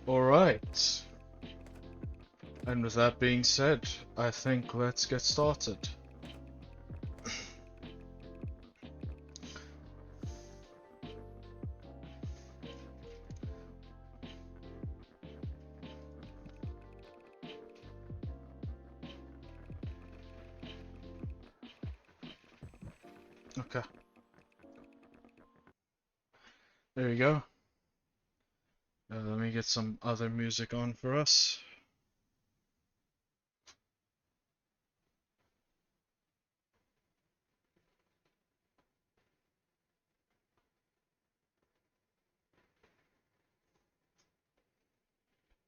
Alright. And with that being said, I think let's get started. Okay. There you go. Let me get some other music on for us.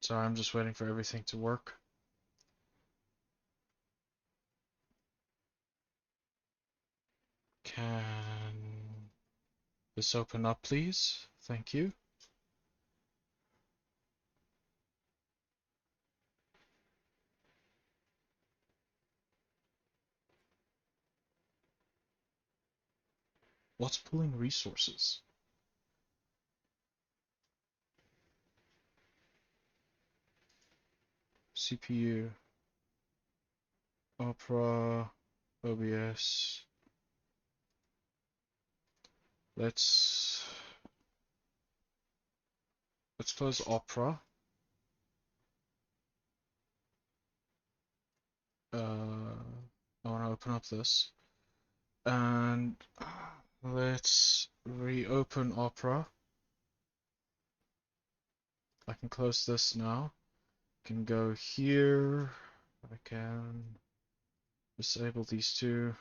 Sorry, I'm just waiting for everything to work. Can this open up, please? Thank you. What's pulling resources? CPU, Opera, OBS. Let's close Opera. I want to open up this. And let's reopen Opera. I can close this now. I can go here. I can disable these two.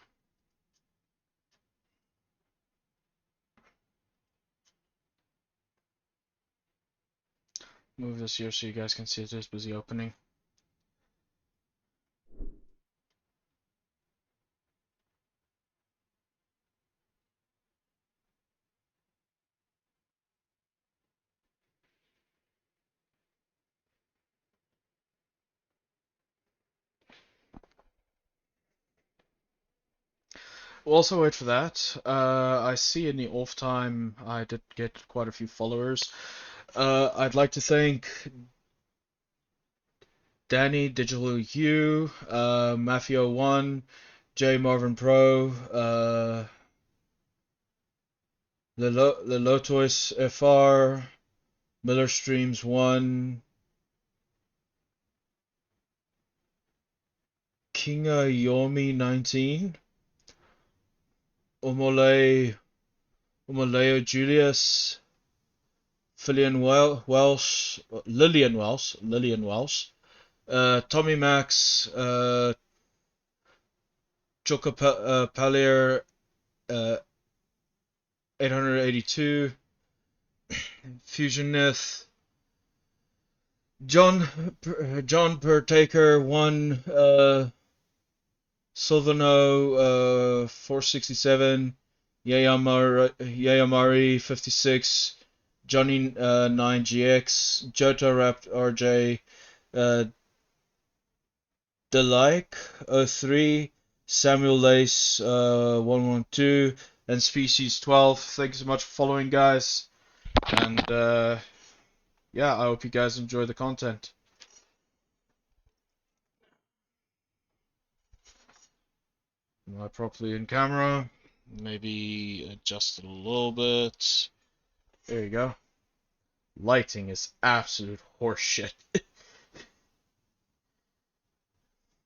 move this here so you guys can see it is busy opening. We'll also wait for that. I see in the off time I did get quite a few followers. I'd like to thank Danny, Digital U, Mafia1, J Marvin Pro, Lelotois FR, Miller Streams 1, Kinga Yomi 19, Omoleo Julius, Lillian Welsh, Tommy Max, Chocopalier, 882, Fusionith, John Pertaker 1, Silvano 467, Yayamari 56, Johnny 9GX, Jota Rapt RJ, Delike 03, Samuel Lace 112, and Species 12. Thank you so much for following, guys. And yeah, I hope you guys enjoy the content. Am I properly in camera? Maybe adjust it a little bit. There you go. Lighting is absolute horseshit.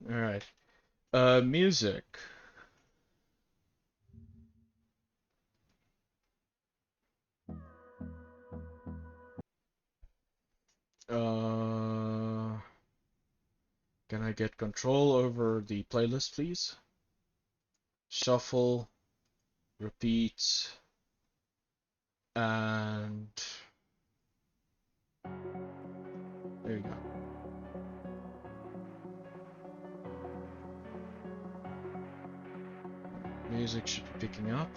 Alright. Music. Can I get control over the playlist, please? Shuffle, repeat, and there you go. Music should be picking up.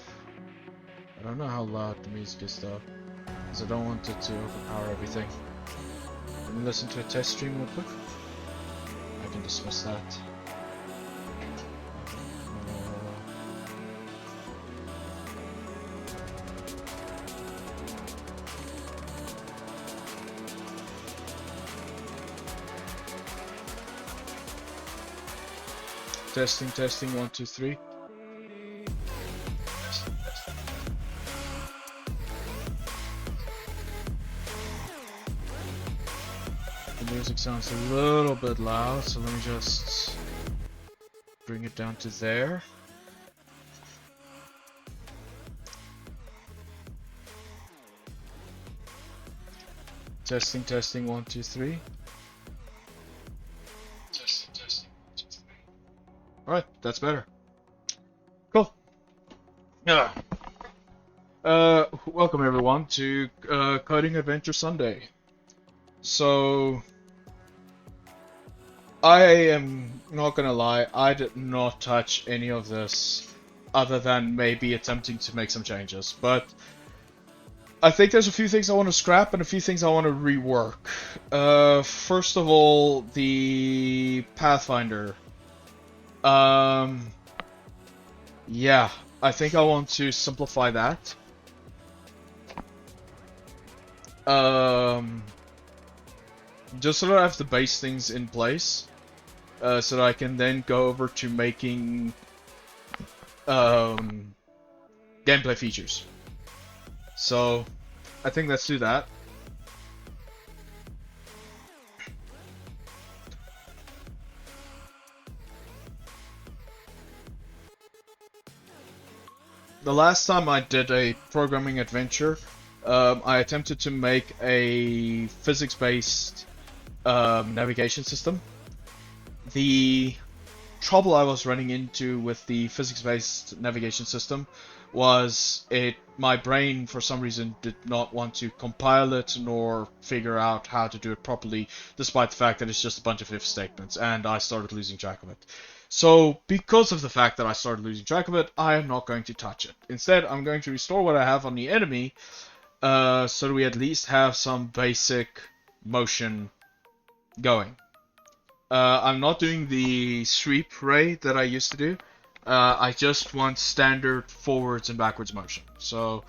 I don't know how loud the music is though, because I don't want it to overpower everything. Let me listen to a test stream real quick. I can dismiss that. Testing, 1, 2, 3. The music sounds a little bit loud, so let me just bring it down to there. Testing, 1, 2, 3. Alright, that's better. Cool. Yeah. Welcome everyone to Coding Adventure Sunday. So, I am not gonna lie, I did not touch any of this other than maybe attempting to make some changes, but I think there's a few things I want to scrap and a few things I want to rework. First of all, the Pathfinder. Yeah, I think I want to simplify that. Just so that I have the base things in place, so that I can then go over to making gameplay features. So, I think let's do that. The last time I did a programming adventure, I attempted to make a physics-based navigation system. The trouble I was running into with the physics-based navigation system was my brain for some reason did not want to compile it nor figure out how to do it properly, despite the fact that it's just a bunch of if statements, and I started losing track of it. So because of the fact that I started losing track of it, I am not going to touch it. Instead, I'm going to restore what I have on the enemy, so that we at least have some basic motion going. I'm not doing the sweep ray that I used to do. I just want standard forwards and backwards motion. So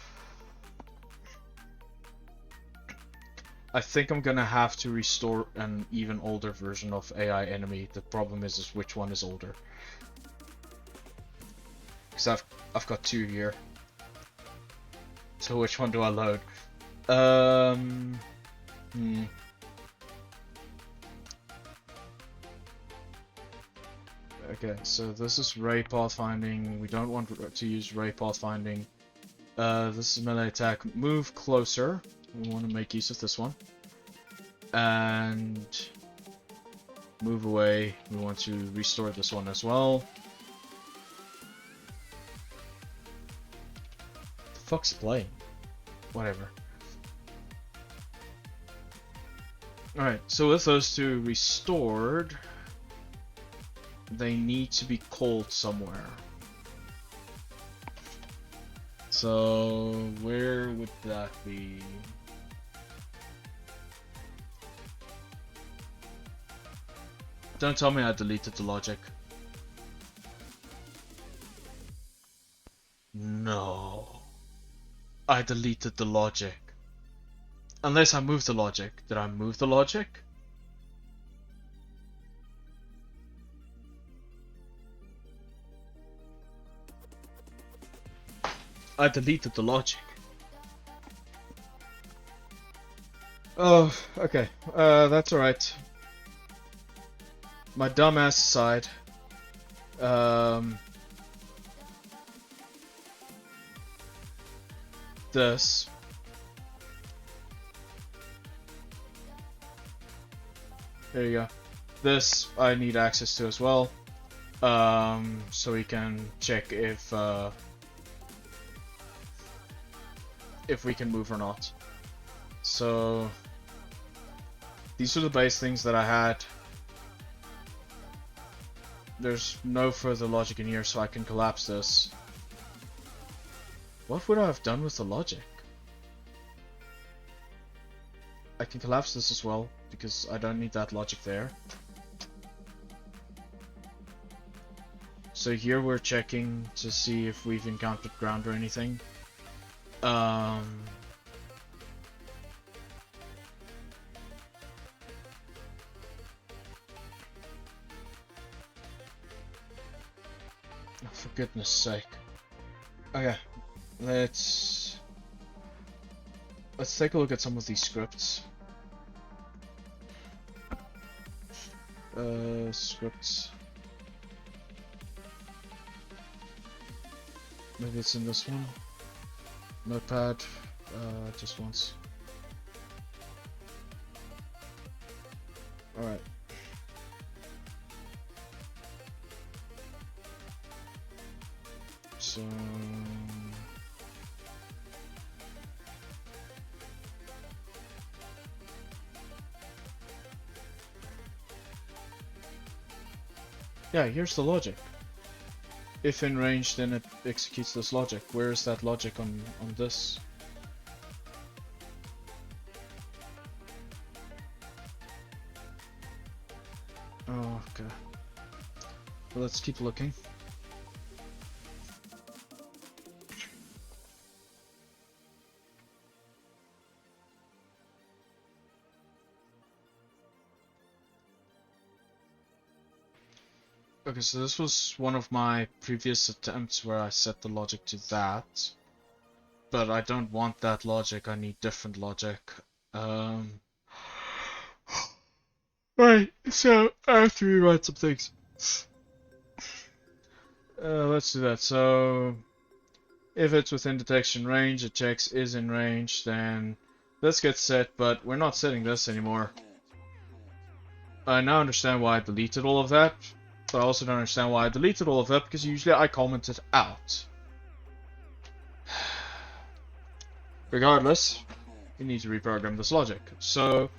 I think I'm gonna have to restore an even older version of AI enemy. The problem is which one is older. Because I've got two here. So which one do I load? Okay, so this is ray pathfinding. We don't want to use ray pathfinding. This is melee attack. Move closer. We want to make use of this one. And move away. We want to restore this one as well. The fuck's playing? Whatever. Alright, so with those two restored, they need to be called somewhere. So where would that be? Don't tell me I deleted the logic. No. I deleted the logic. Unless I moved the logic. Did I move the logic? I deleted the logic. Oh, okay. That's alright. My dumbass aside. This. There you go. This I need access to as well. So we can check if we can move or not. So these are the base things that I had. There's no further logic in here, so I can collapse this. What would I have done with the logic? I can collapse this as well, because I don't need that logic there. So here we're checking to see if we've encountered ground or anything. For goodness sake. Okay, let's take a look at some of these scripts. Scripts. Maybe it's in this one. Notepad, just once. Alright. So yeah, here's the logic. If in range, then it executes this logic. Where is that logic on this? Oh, okay. Well, let's keep looking. Okay, so this was one of my previous attempts where I set the logic to that. But I don't want that logic, I need different logic. Right, so I have to rewrite some things. Let's do that. So, if it's within detection range, it checks is in range, then this gets set, but we're not setting this anymore. I now understand why I deleted all of that. But I also don't understand why I deleted all of that, because usually I comment it out. Regardless, we need to reprogram this logic. So,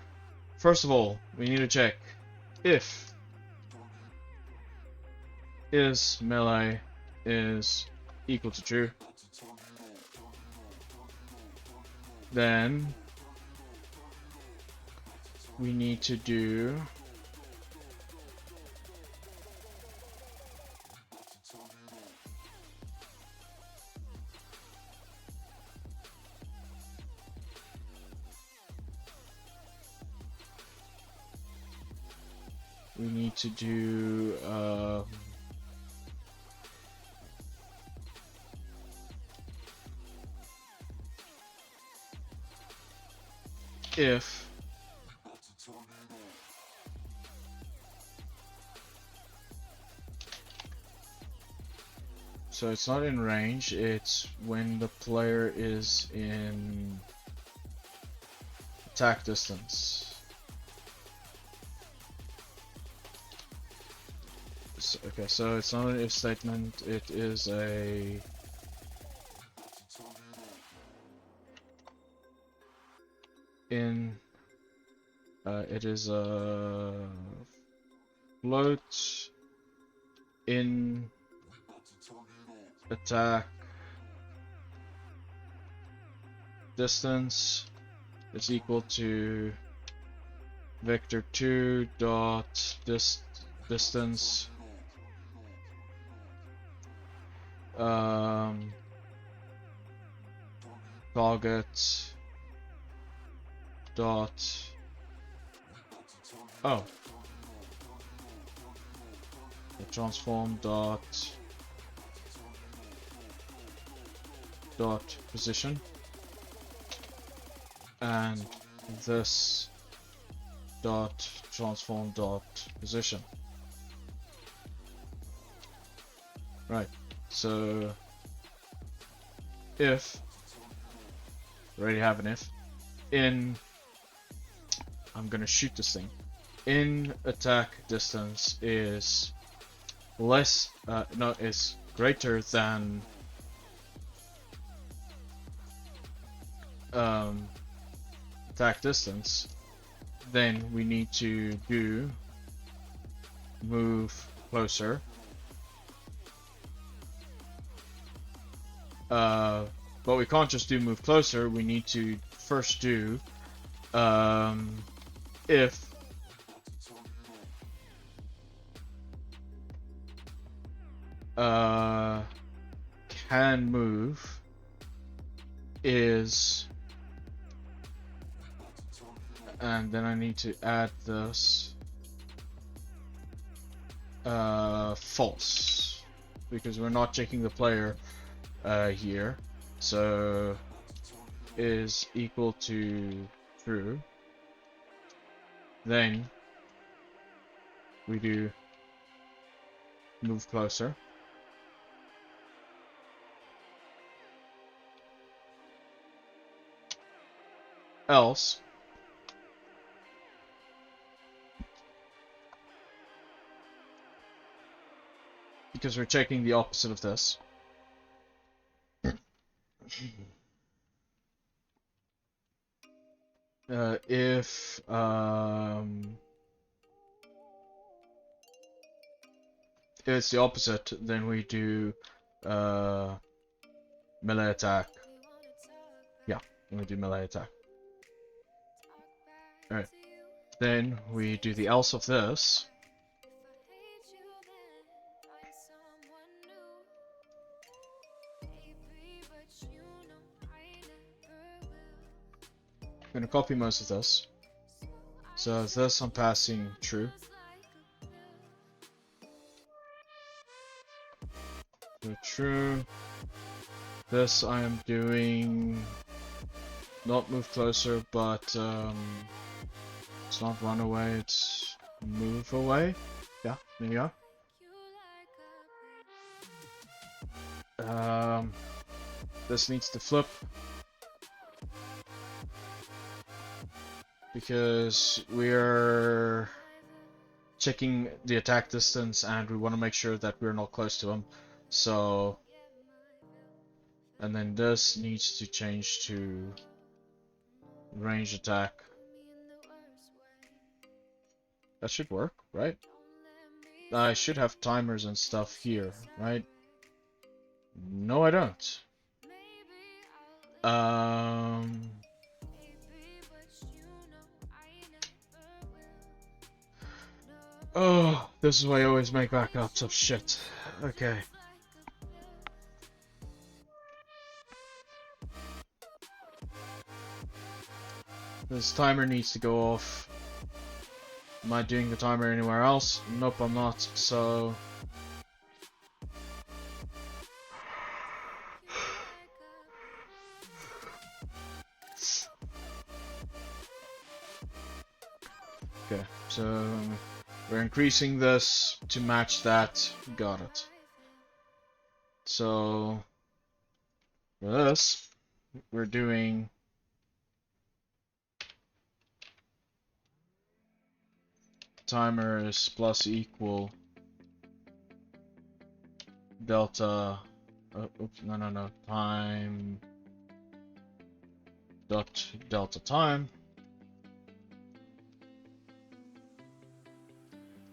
first of all, we need to check if is melee is equal to true. Then we need to do if so it's not in range, it's when the player is in attack distance. So, okay, so it's not an if statement, it is a it is a float in attack distance is equal to vector2 dot distance target dot the transform dot position, and this dot transform dot position. Right, so if we already have an if in, I'm gonna shoot this thing, in attack distance is less is greater than attack distance, then we need to do move closer. But we can't just do move closer, we need to first do if can move is, and then I need to add this false, because we're not checking the player here. So is equal to true, then we do move closer. Else because we're checking the opposite of this. If it's the opposite, then we do melee attack. Yeah, we do melee attack. Alright. Then we do the else of this. I'm gonna copy most of this. So this I'm passing true. So true. This I am doing not move closer, but it's not run away, it's move away. Yeah, there you go. This needs to flip because we're checking the attack distance and we want to make sure that we're not close to him. So And then this needs to change to range attack. That should work, right? I should have timers and stuff here, right? No, I don't. Oh, this is why I always make backups of shit. Okay. This timer needs to go off. Am I doing the timer anywhere else? Nope, I'm not, so... Okay, so we're increasing this to match that. Got it. So for this, we're doing timer is plus equal delta. Oops, no. Time dot delta time.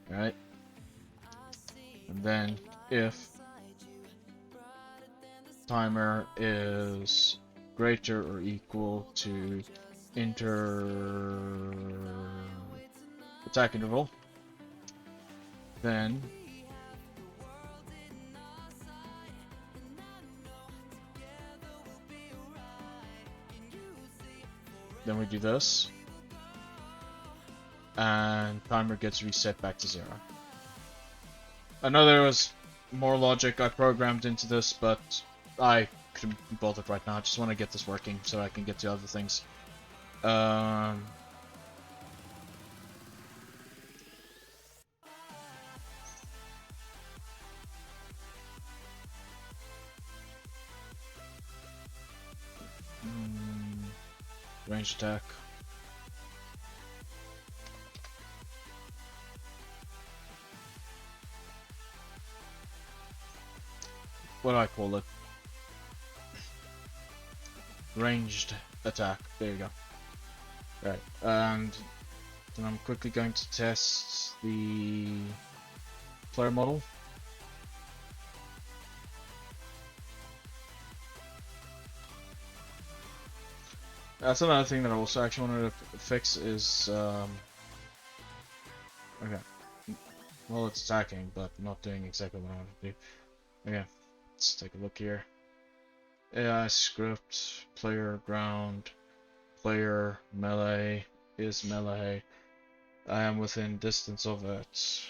Right, and then if timer is greater or equal to attack interval, then we do this, and timer gets reset back to 0. I know there was more logic I programmed into this, but I couldn't be bothered right now. I just want to get this working so I can get to other things. Range attack. What do I call it? Ranged attack. There you go. Right, and then I'm quickly going to test the player model. That's another thing that I also actually wanted to fix is, okay. Well, it's attacking, but not doing exactly what I want to do. Okay, let's take a look here. AI script, player ground, player melee is melee. I am within distance of it.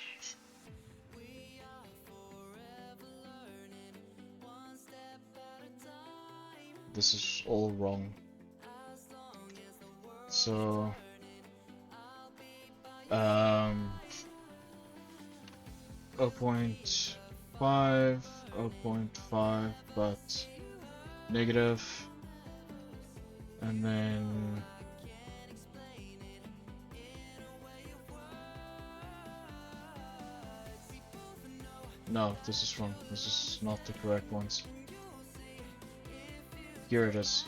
This is all wrong. So, 0.5, 0.5, but negative, and then no, this is wrong. This is not the correct ones. Here it is.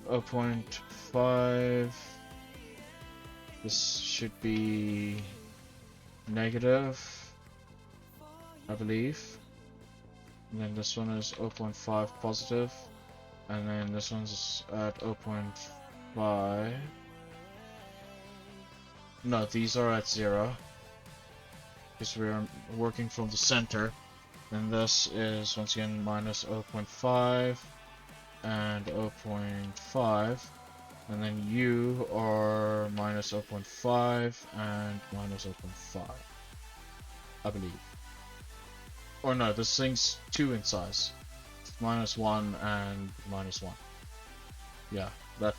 0.5. This should be negative, I believe. And then this one is 0.5 positive, and then this one's at 0.5. No, these are at 0 because we're working from the center. And this is once again minus 0.5 and 0.5, and then you are minus 0.5 and minus 0.5, I believe. Or no, this thing's 2 in size. Minus 1 and minus 1. Yeah, that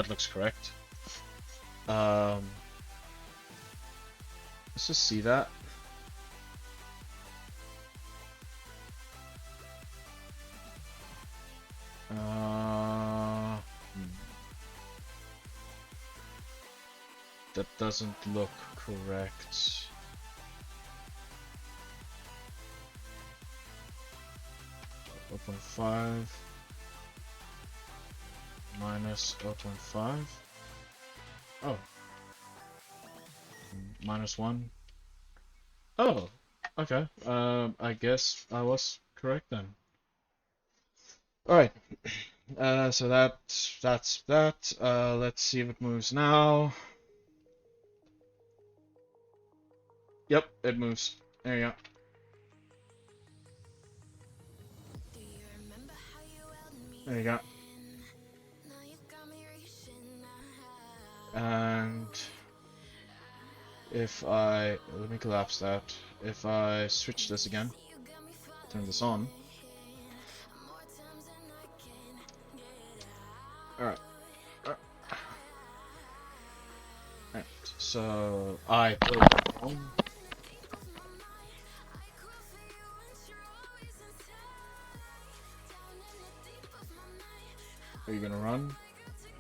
looks correct. Let's just see that. That doesn't look correct. 0.5 minus 0.5. Oh. Minus 1. Oh, okay. I guess I was correct then. Alright. So that's that. Let's see if it moves now. Yep, it moves. There you go. There you go. And if let me collapse that. If I switch this again, turn this on. Alright. Alright. So I put it on. Are you gonna run?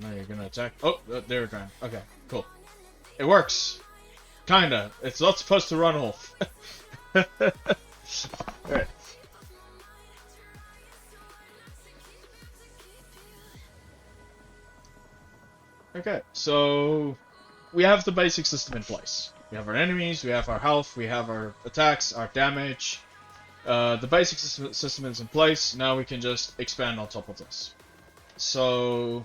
No, you're gonna attack. Oh, there we go. Okay, cool. It works. Kinda. It's not supposed to run off. Alright. Okay, so we have the basic system in place. We have our enemies, we have our health, we have our attacks, our damage. The basic system is in place. Now we can just expand on top of this. So,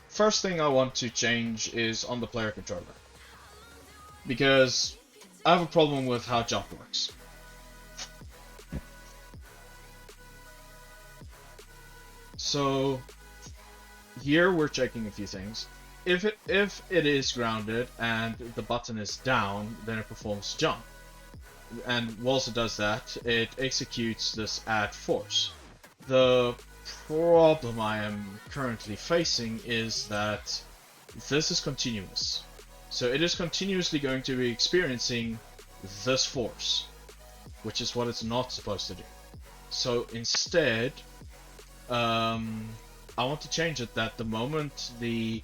first thing I want to change is on the player controller. Because I have a problem with how jump works. So, here we're checking a few things. If it is grounded and the button is down, then it performs jump. And whilst it does that, it executes this add force. The problem I am currently facing is that this is continuous. So it is continuously going to be experiencing this force, which is what it's not supposed to do. So instead, I want to change it that the moment the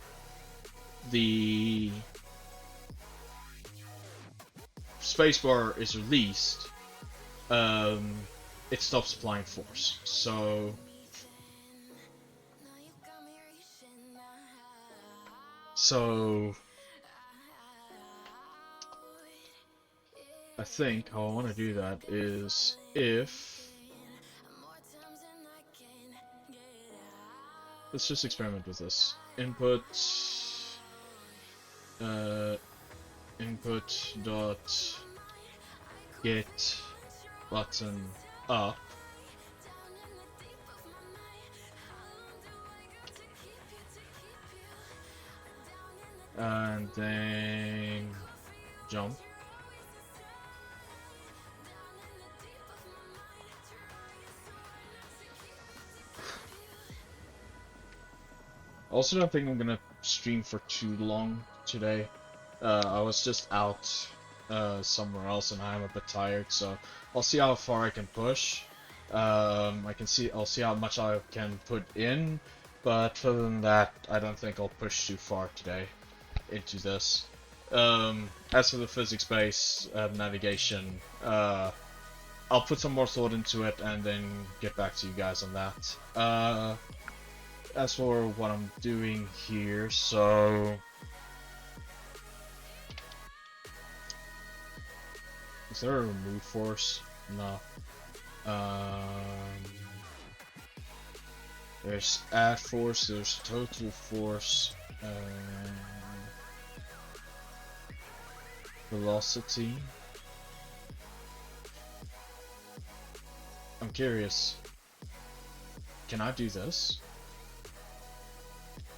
spacebar is released, it stops applying force. So I think how I want to do that is if let's just experiment with this. Input dot get button up. And then jump. I also don't think I'm gonna stream for too long today. I was just out somewhere else and I'm a bit tired, so I'll see how far I can push. I'll see how much I can put in, but other than that, I don't think I'll push too far today into this. As for the physics-based navigation, I'll put some more thought into it and then get back to you guys on that. As for what I'm doing here, so is there a remove force? No. There's add force, there's total force, velocity. I'm curious. Can I do this?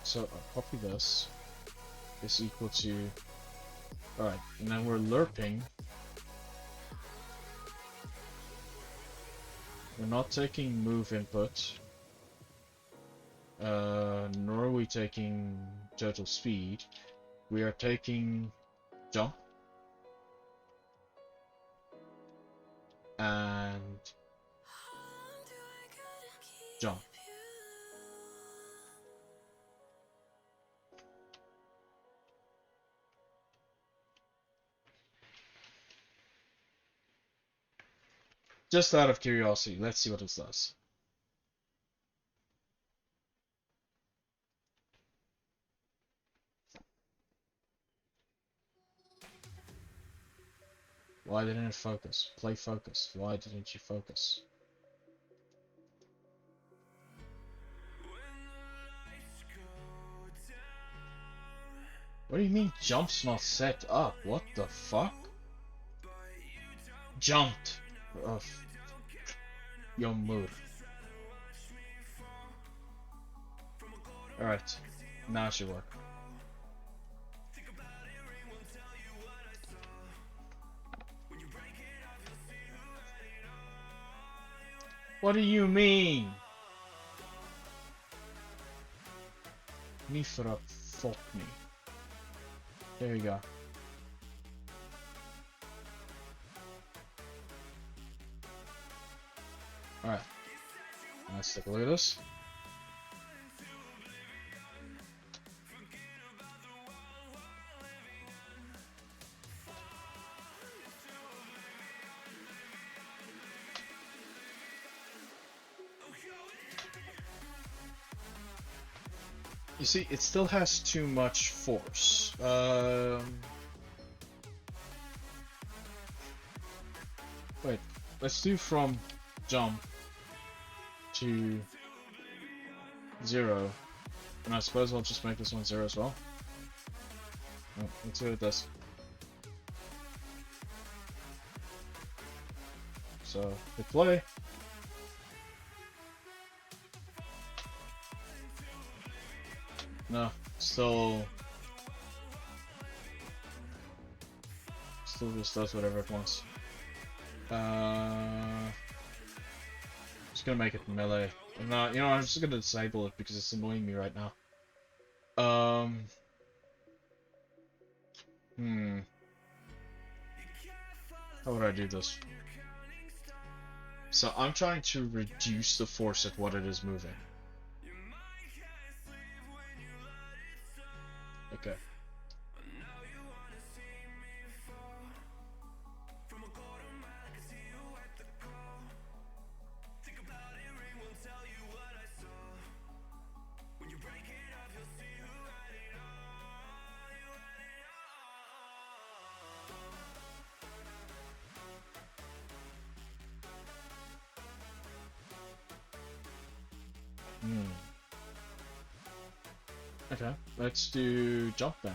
So I'll copy this. Is equal to. Alright, and then we're lerping. We're not taking move input. Nor are we taking total speed. We are taking jump. And jump. Just out of curiosity, let's see what this does. Why didn't it focus? Play focus. Why didn't you focus? What do you mean jump's not set up? What the fuck? Jumped. Oh, your mood. Alright. Now it should work. What do you mean? Me for a fuck me. There you go. Alright. Let's take a look at this. You see, it still has too much force. Wait, let's do from jump to 0. And I suppose I'll just make this one 0 as well. Oh, let's see what it does. So, hit play. No, still just does whatever it wants. Just gonna make it melee. No, you know, I'm just gonna disable it because it's annoying me right now. How would I do this? So I'm trying to reduce the force at what it is moving. Okay. Okay, let's do jump then.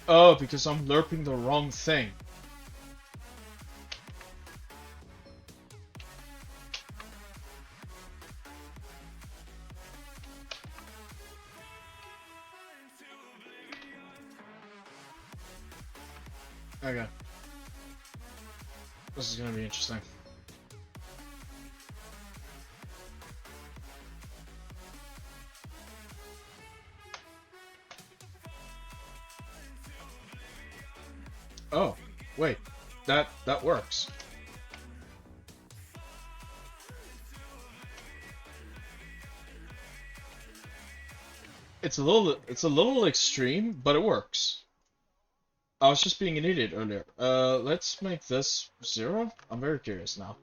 Oh, because I'm lerping the wrong thing. Okay. This is gonna be interesting. Oh, wait. That works. It's a little extreme, but it works. I was just being an idiot earlier. Let's make this 0. I'm very curious now.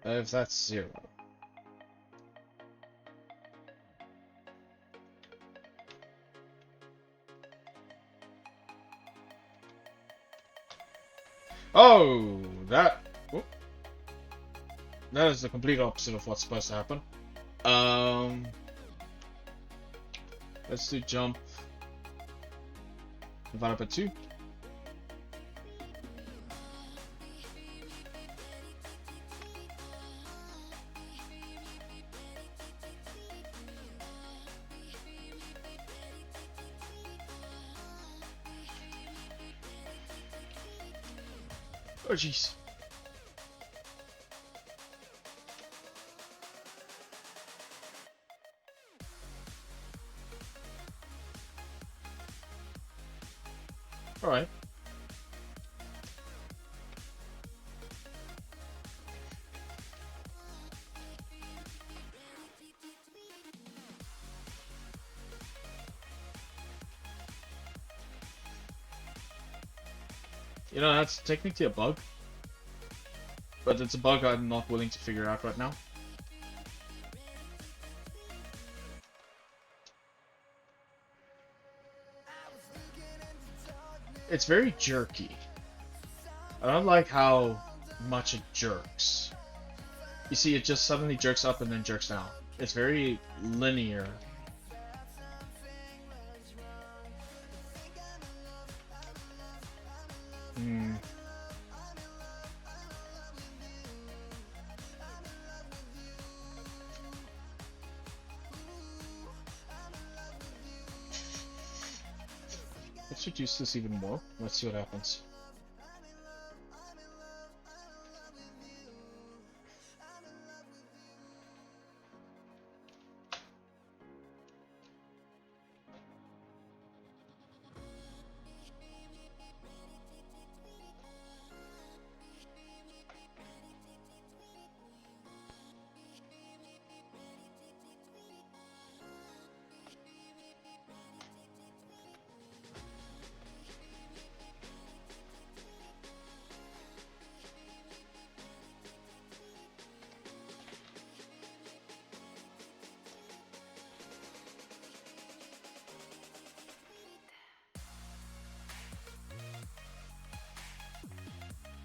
If that's 0. Oh, that is the complete opposite of what's supposed to happen. Let's do jump divided by 2. Oh jeez. Alright. You know, that's technically a bug, but it's a bug I'm not willing to figure out right now. It's very jerky. I don't like how much it jerks. You see, it just suddenly jerks up and then jerks down. It's very linear. Hmm. Let's reduce this even more. Let's see what happens.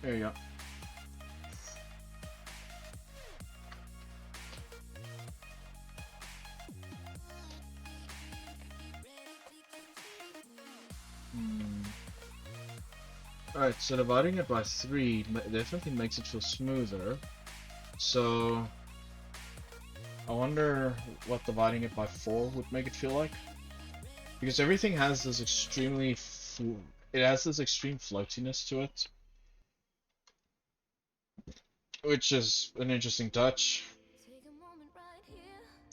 There you go. Alright, so dividing it by 3 definitely makes it feel smoother. So I wonder what dividing it by 4 would make it feel like. Because everything has this extremely it has this extreme floatiness to it. Which is an interesting touch.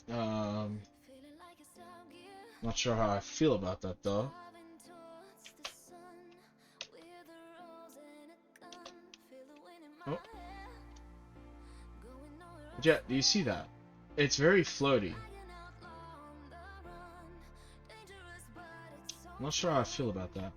Not sure how I feel about that though. Oh. Yeah, do you see that? It's very floaty. I'm not sure how I feel about that.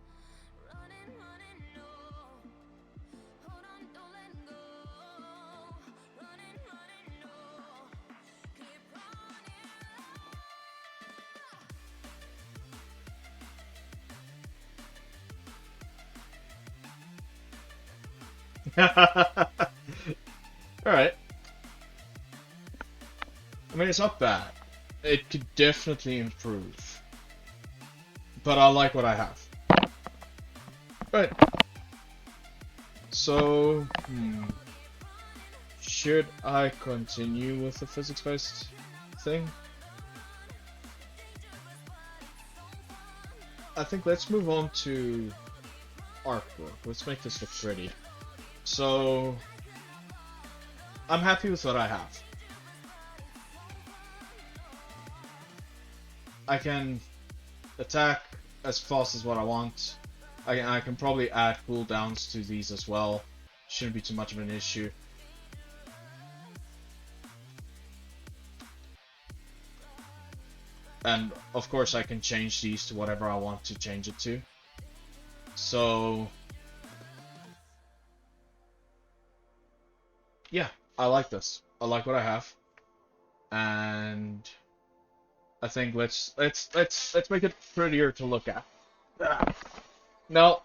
Alright. I mean, it's not bad. It could definitely improve. But I like what I have. Right. So, should I continue with the physics-based thing? I think let's move on to artwork. Let's make this look pretty. So, I'm happy with what I have. I can attack as fast as what I want. I can probably add cooldowns to these as well. Shouldn't be too much of an issue. And of course I can change these to whatever I want to change it to. So yeah, I like this. I like what I have. And I think let's make it prettier to look at. Now,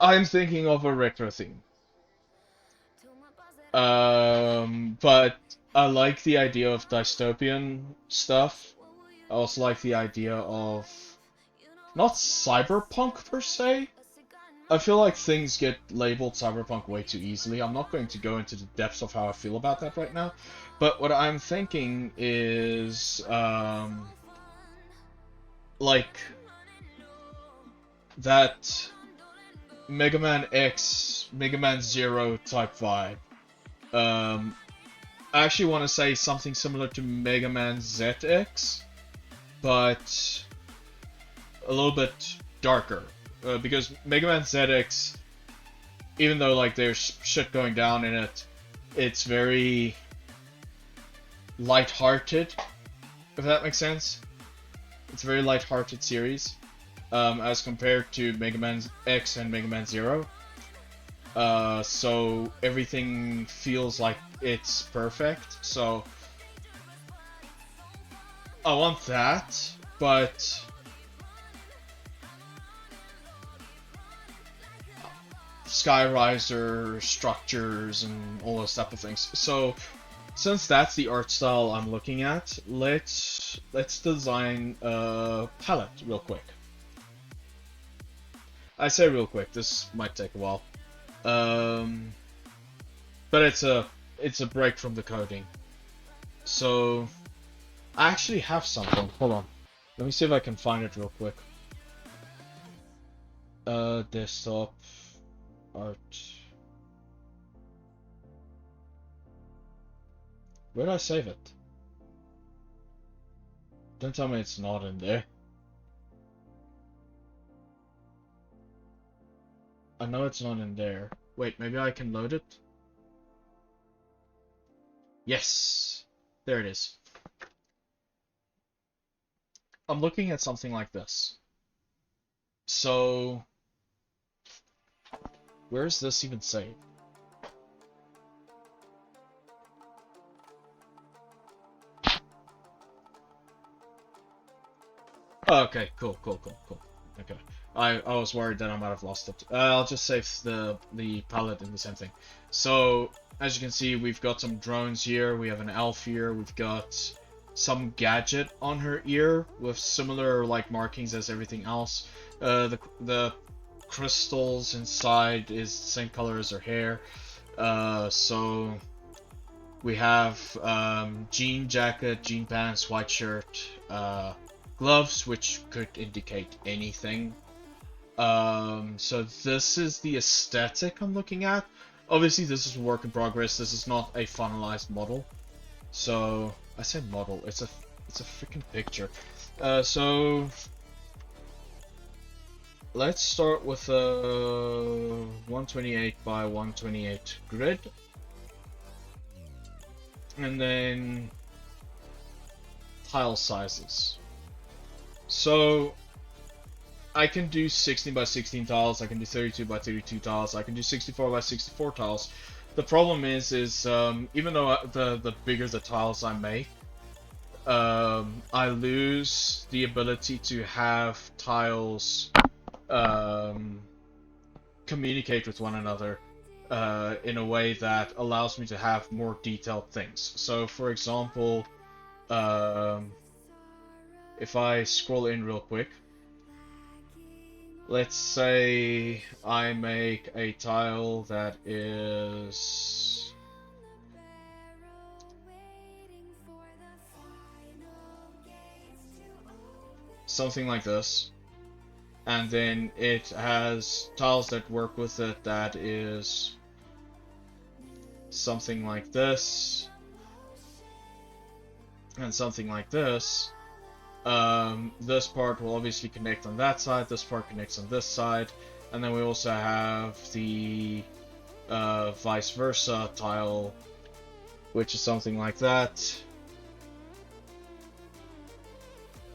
I'm thinking of a retro theme. But I like the idea of dystopian stuff. I also like the idea of not cyberpunk per se. I feel like things get labeled cyberpunk way too easily. I'm not going to go into the depths of how I feel about that right now. But what I'm thinking is, like, that Mega Man X, Mega Man Zero type vibe. I actually want to say something similar to Mega Man ZX, but a little bit darker. Because Mega Man ZX, even though like there's shit going down in it, it's very light-hearted, if that makes sense. It's a very light-hearted series. as compared to Mega Man X and Mega Man Zero. So everything feels like it's perfect. So I want that, but Skyriser structures and all those type of things. So since that's the art style I'm looking at, let's design a palette real quick. I say real quick, this might take a while. But it's a break from the coding. So I actually have something. Hold on. Let me see if I can find it real quick. Desktop art. Where did I save it? Don't tell me it's not in there. I know it's not in there. Wait, maybe I can load it? Yes! There it is. I'm looking at something like this. So, where is this even saved? Oh, okay, cool. Okay. I was worried that I might have lost it. I'll just save the palette in the same thing. So, as you can see, we've got some drones here, we have an elf here, we've got some gadget on her ear with similar like markings as everything else. The crystals inside is the same color as her hair. So we have jean jacket, jean pants, white shirt, gloves, which could indicate anything. So this is the aesthetic I'm looking at. Obviously, this is a work in progress. This is not a finalized model. So I said model. It's a freaking picture. So let's start with a 128 by 128 grid, and then tile sizes. So I can do 16 by 16 tiles, I can do 32 by 32 tiles, I can do 64 by 64 tiles. The problem is even though the bigger the tiles I make, I lose the ability to have tiles communicate with one another in a way that allows me to have more detailed things. So, for example, if I scroll in real quick, let's say I make a tile that is something like this, and then it has tiles that work with it that is something like this, and something like this. This part will obviously connect on that side, this part connects on this side, and then we also have the vice versa tile, which is something like that,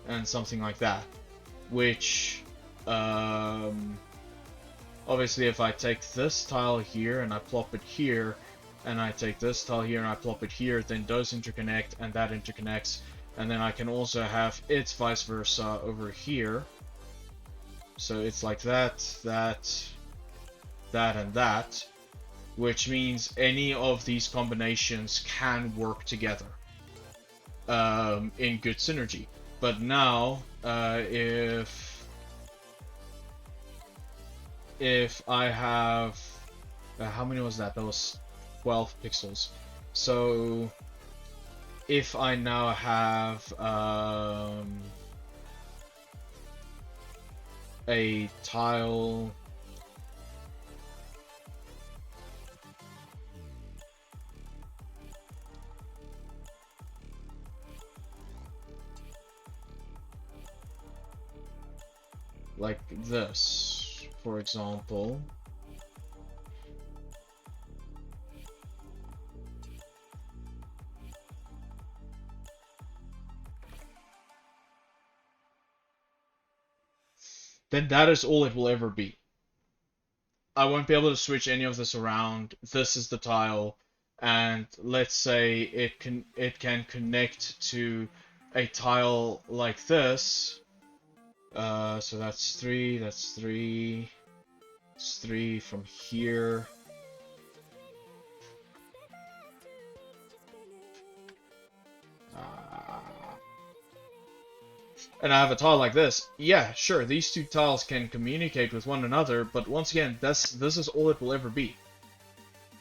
and something like that, which obviously if I take this tile here and I plop it here, and I take this tile here and I plop it here, then those interconnect and that interconnects, and then I can also have its vice versa over here. So it's like that, that, and that, which means any of these combinations can work together in good synergy. But now, if I have, how many was that? That was 12 pixels. So if I now have a tile like this, for example, then that is all it will ever be. I won't be able to switch any of this around. This is the tile, and let's say it can connect to a tile like this. So that's three. That's three. It's three from here. And I have a tile like this. Yeah, sure, these two tiles can communicate with one another, but once again, this is all it will ever be.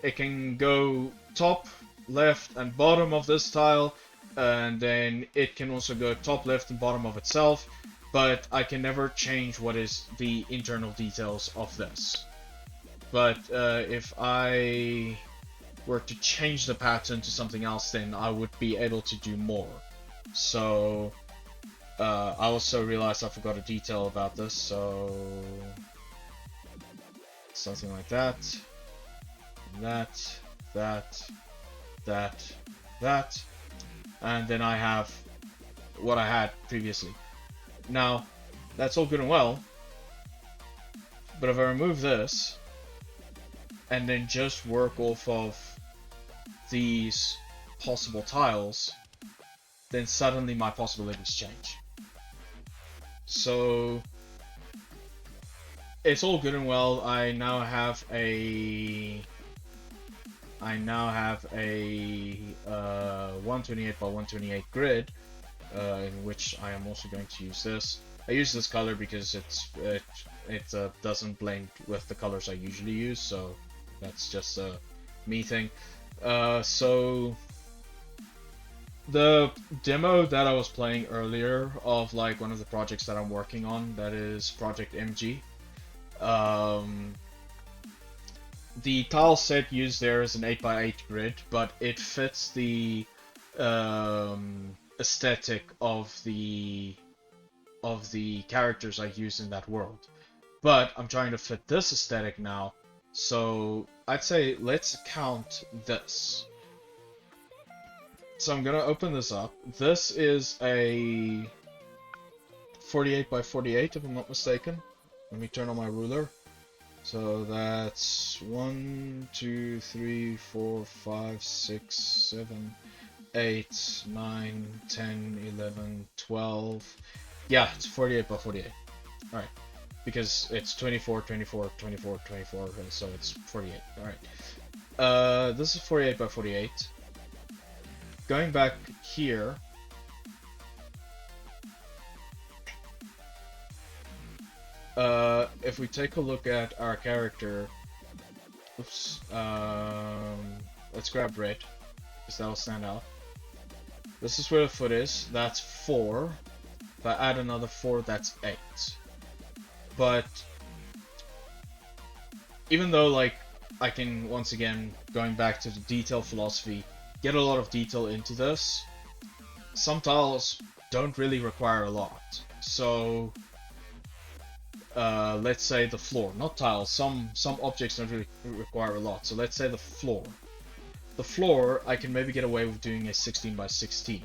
It can go top, left, and bottom of this tile, and then it can also go top, left, and bottom of itself, but I can never change what is the internal details of this. But if I were to change the pattern to something else, then I would be able to do more. So I also realized I forgot a detail about this, so something like that, that, and then I have what I had previously. Now, that's all good and well, but if I remove this, and then just work off of these possible tiles, then suddenly my possibilities change. So it's all good and well. I now have a 128 by 128 grid, in which I am also going to use this. I use this color because it doesn't blend with the colors I usually use, so that's just a me thing. So the demo that I was playing earlier of like one of the projects that I'm working on, that is Project MG. The tile set used there is an 8x8 grid, but it fits the aesthetic of the characters I use in that world. But I'm trying to fit this aesthetic now, so I'd say let's count this. So I'm gonna open this up. This is a 48 by 48, if I'm not mistaken. Let me turn on my ruler. So that's 1, 2, 3, 4, 5, 6, 7, 8, 9, 10, 11, 12. Yeah, it's 48 by 48. Alright. Because it's 24, 24, 24, 24, so it's 48. Alright. This is 48 by 48. Going back here, if we take a look at our character, oops, let's grab red, because that'll stand out. This is where the foot is, that's 4. If I add another 4, that's 8. But even though, like, I can, once again, going back to the detail philosophy, get a lot of detail into this, some tiles don't really require a lot. So let's say the floor, not tiles, some objects don't really require a lot. So let's say the floor. The floor, I can maybe get away with doing a 16 by 16.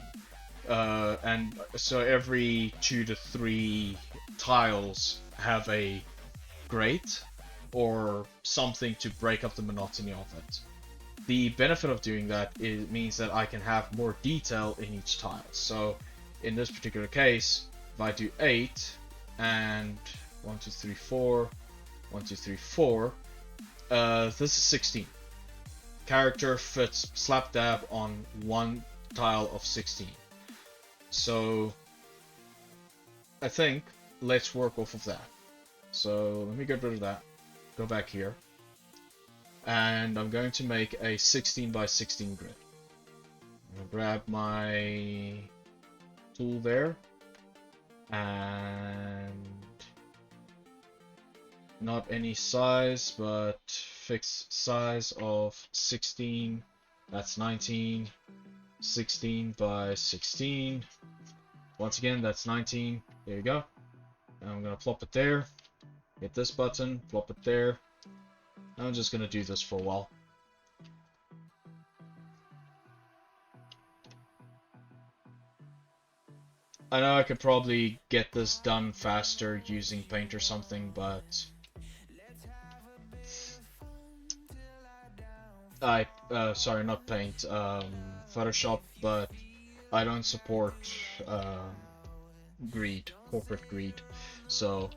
And so every 2 to 3 tiles have a grate or something to break up the monotony of it. The benefit of doing that means that I can have more detail in each tile. So in this particular case, if I do 8 and 1, 2, 3, 4, 1, 2, 3, 4, this is 16. Character fits slap dab on one tile of 16. So I think let's work off of that. So let me get rid of that. Go back here. And I'm going to make a 16 by 16 grid. I'm going to grab my tool there. And not any size, but fixed size of 16. That's 19. 16 by 16. Once again, that's 19. There you go. And I'm going to plop it there. Hit this button, plop it there. I'm just going to do this for a while. I know I could probably get this done faster using Paint or something, but sorry, not Paint, Photoshop, but I don't support greed, corporate greed. So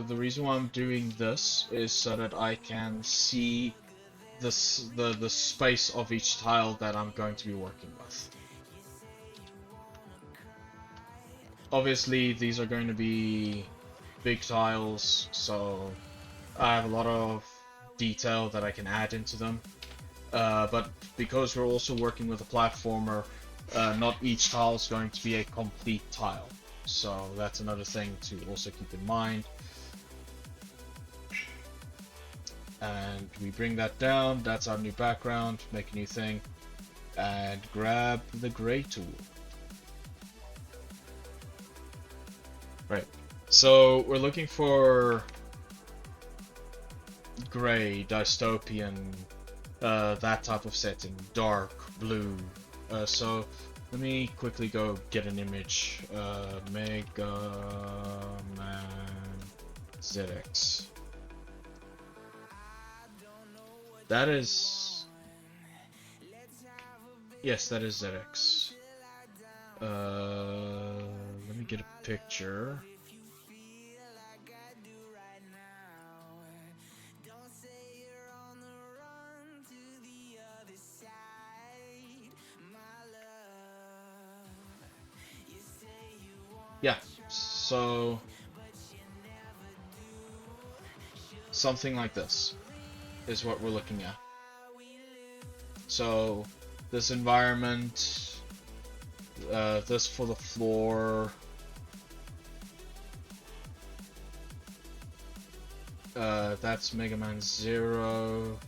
the reason why I'm doing this is so that I can see the space of each tile that I'm going to be working with. Obviously, these are going to be big tiles, so I have a lot of detail that I can add into them. But because we're also working with a platformer, not each tile is going to be a complete tile. So that's another thing to also keep in mind. And we bring that down, that's our new background, make a new thing, and grab the gray tool. Right, so we're looking for gray, dystopian, that type of setting, dark, blue. So let me quickly go get an image. Mega Man ZX. That is... Yes, that is ZX. Let me get a picture. Yeah, so something like this is what we're looking at. So this environment, this for the floor, that's Mega Man Zero.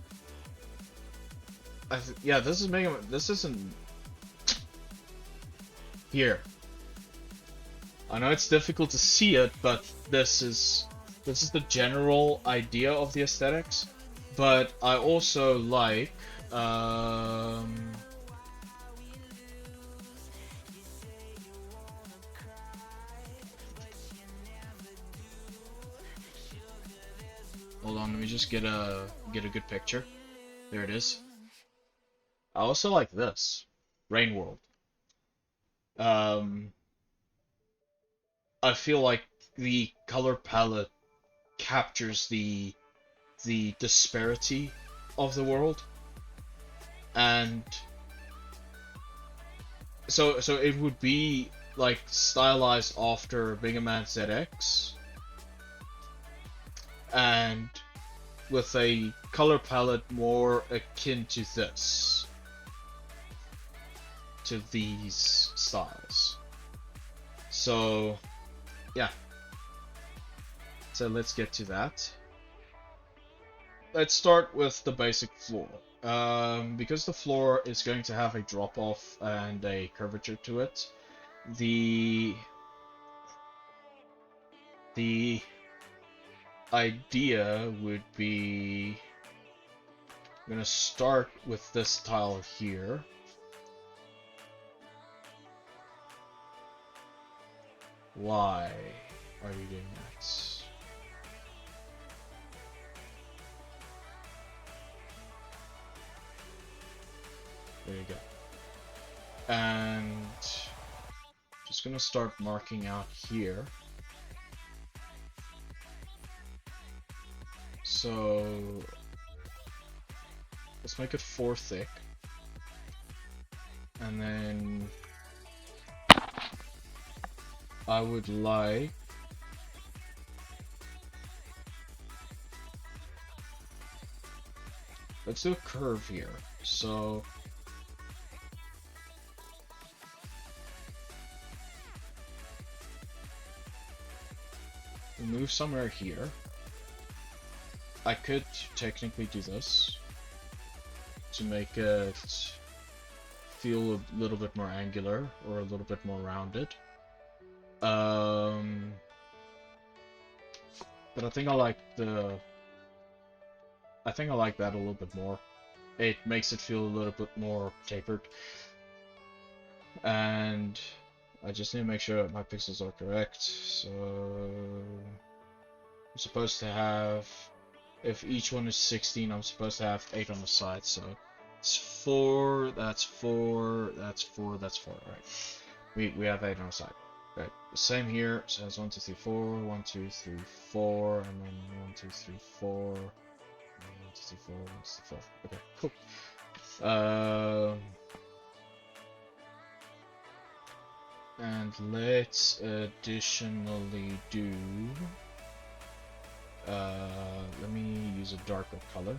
Yeah, this is Mega Man. This isn't here. I know it's difficult to see it, but this is the general idea of the aesthetics. But I also like hold on, let me just get a good picture. There it is. I also like this, Rain World. I feel like the color palette captures the disparity of the world, and so it would be like stylized after Mega Man ZX, and with a color palette more akin to this, to these styles. So yeah, so let's get to that. Let's start with the basic floor. Because the floor is going to have a drop-off and a curvature to it, the idea would be, I'm gonna start with this tile here. Why are you doing that? There you go. And just gonna start marking out here. So let's make it 4 thick. And then I would like let's do a curve here. So move somewhere here. I could technically do this to make it feel a little bit more angular or a little bit more rounded. But I think I like that a little bit more. It makes it feel a little bit more tapered. And I just need to make sure that my pixels are correct. So I'm supposed to have, if each one is 16, I'm supposed to have 8 on the side. So it's 4, that's 4, that's 4, that's 4. Right. We have 8 on the side. Right. Same here. So it's 1, 2, 3, 4, 1, 2, 3, 4, and then 1, 2, 3, 4, 1, 2, 3, 4, 1, 2, 3, 4. Okay, cool. And let's additionally do. Let me use a darker color.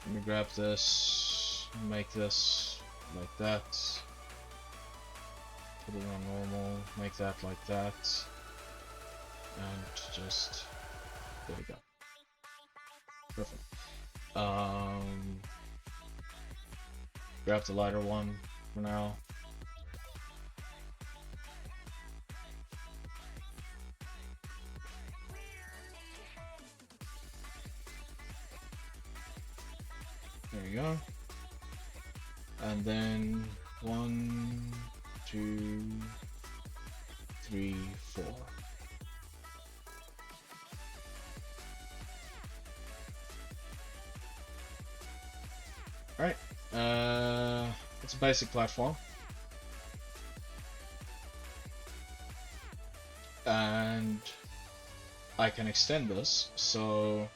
Let me grab this, make this like that, put it on normal, make that like that, and just, there we go. Perfect. Grab the lighter one for now. There you go. And then 1, 2, 3, 4. Alright, it's a basic platform. And I can extend this, so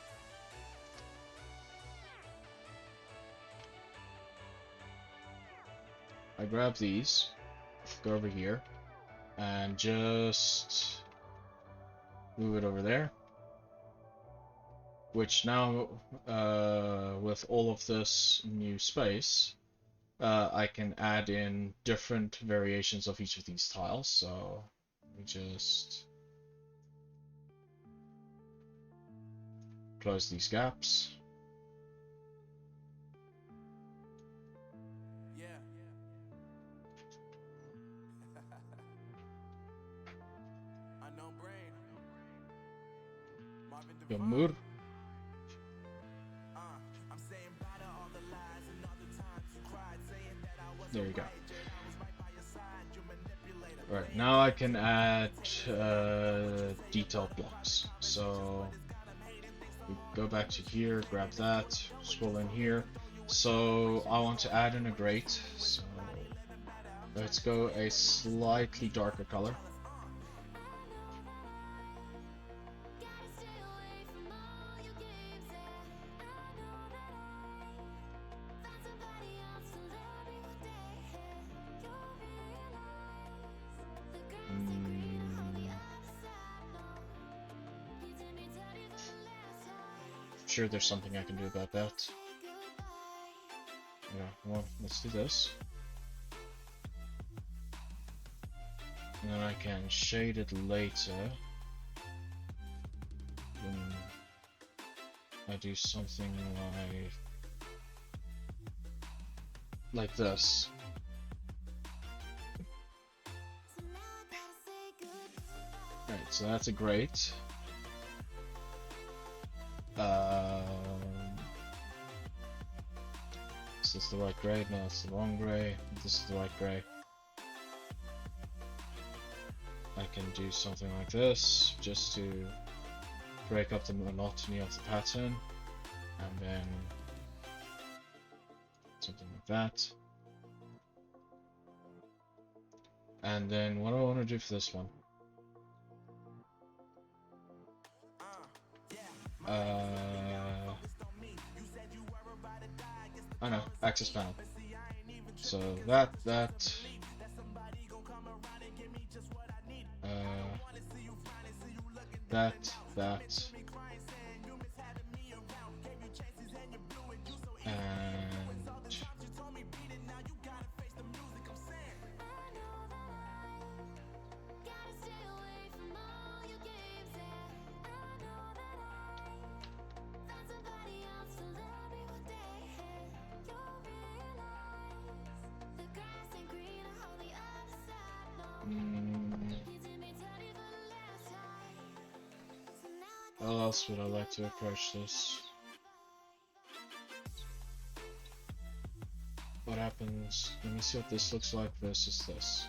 I grab these, go over here, and just move it over there. Which now, with all of this new space, I can add in different variations of each of these tiles. So let me just close these gaps. Yamur. There you go. Alright, now I can add detailed blocks. So we go back to here, grab that, scroll in here. So I want to add in a grate. So let's go a slightly darker color. Sure, there's something I can do about that. Yeah, well, let's do this. And then I can shade it later. Then I do something like this. Right, so that's a grate. Is this the right gray? No, it's the wrong gray. This is the right gray. I can do something like this, just to break up the monotony of the pattern, and then something like that. And then what do I want to do for this one? I know, access panel. So that, that, and How else would I like to approach this? What happens? Let me see what this looks like versus this.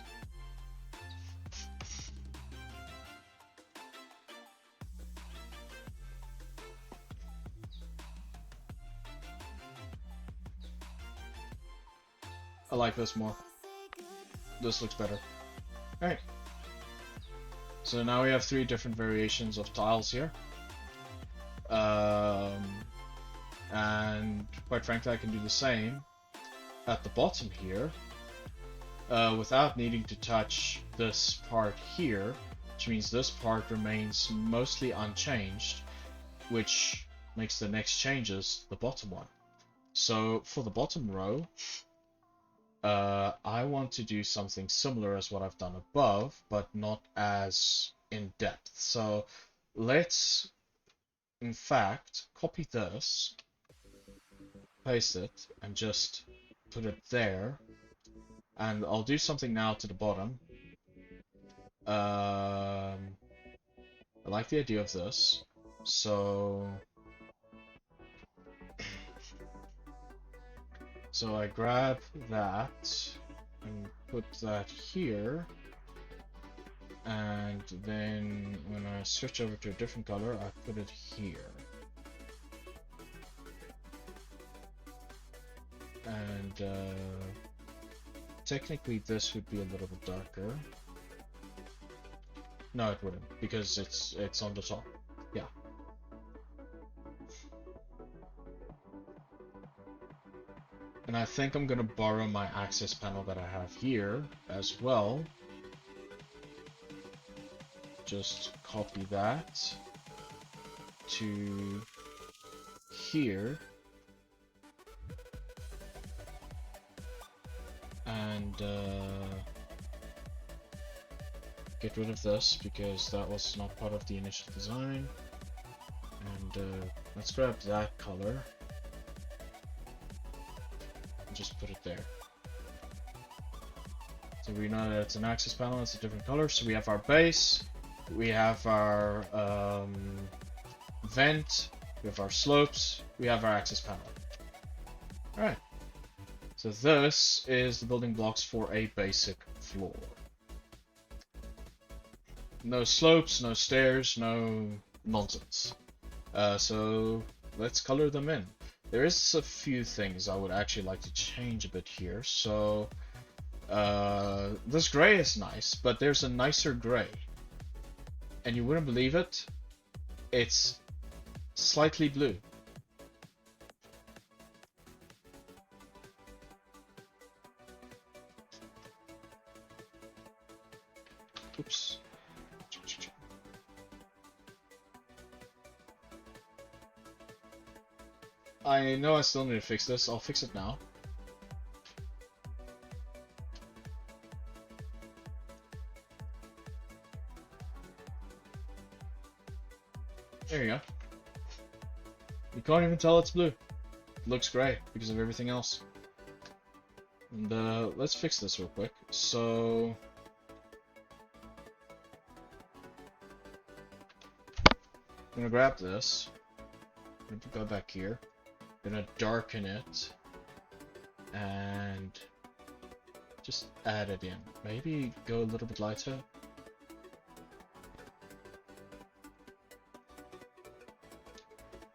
I like this more. This looks better. Alright. So now we have 3 different variations of tiles here. And quite frankly, I can do the same at the bottom here without needing to touch this part here, which means this part remains mostly unchanged, which makes the next changes the bottom one. So for the bottom row, I want to do something similar as what I've done above, but not as in depth. So let's, in fact, copy this, paste it, and just put it there. And I'll do something now to the bottom. I like the idea of this. So I grab that and put that here, and then when I switch over to a different color, I put it here. And technically this would be a little bit darker. No, it wouldn't, because it's on the top. Yeah. And I think I'm gonna borrow my access panel that I have here as well. Just copy that to here. And get rid of this because that was not part of the initial design. And let's grab that color and just put it there. So we know that it's an access panel, it's a different color. So we have our base, we have our vent, we have our slopes, we have our access panel. Alright. So this is the building blocks for a basic floor. No slopes, no stairs, no nonsense. So let's color them in. There is a few things I would actually like to change a bit here. So this gray is nice, but there's a nicer gray. And you wouldn't believe it, it's slightly blue. Oops. I know I still need to fix this. I'll fix it now. There you go. You can't even tell it's blue. It looks gray because of everything else. And let's fix this real quick. So I'm gonna grab this. I'm gonna go back here. I'm gonna darken it and just add it in. Maybe go a little bit lighter.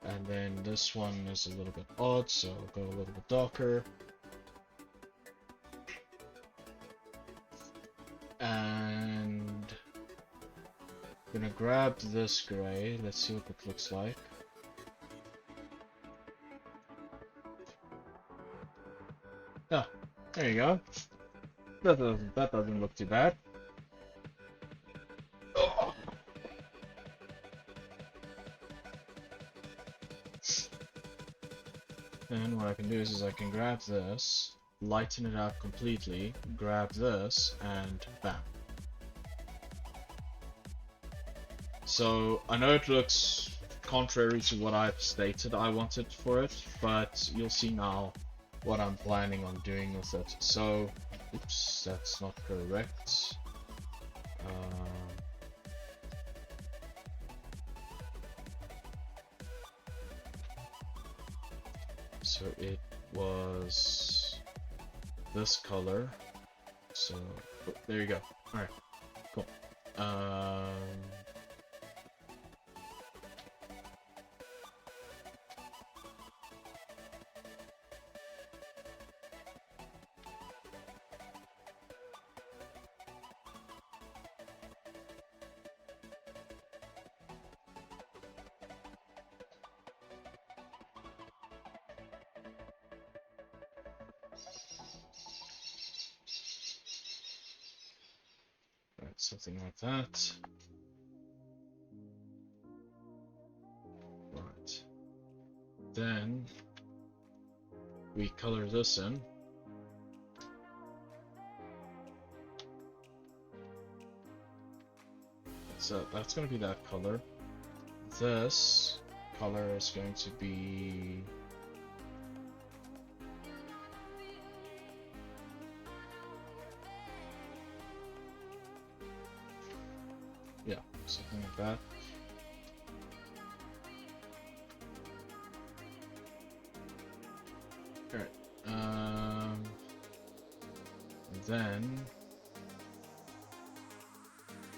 And then this one is a little bit odd, so I'll go a little bit darker. And I'm gonna grab this gray. Let's see what it looks like. Oh, there you go. That doesn't look too bad. Oh. And what I can do is I can grab this, lighten it up completely, grab this, and bam. So I know it looks contrary to what I've stated I wanted for it, but you'll see now what I'm planning on doing with it. So, oops, that's not correct. So it was this color. So there you go. All right, cool. Right, something like that. Right. Then we color this in. So that's going to be that color. This color is going to be something like that. Alright. Then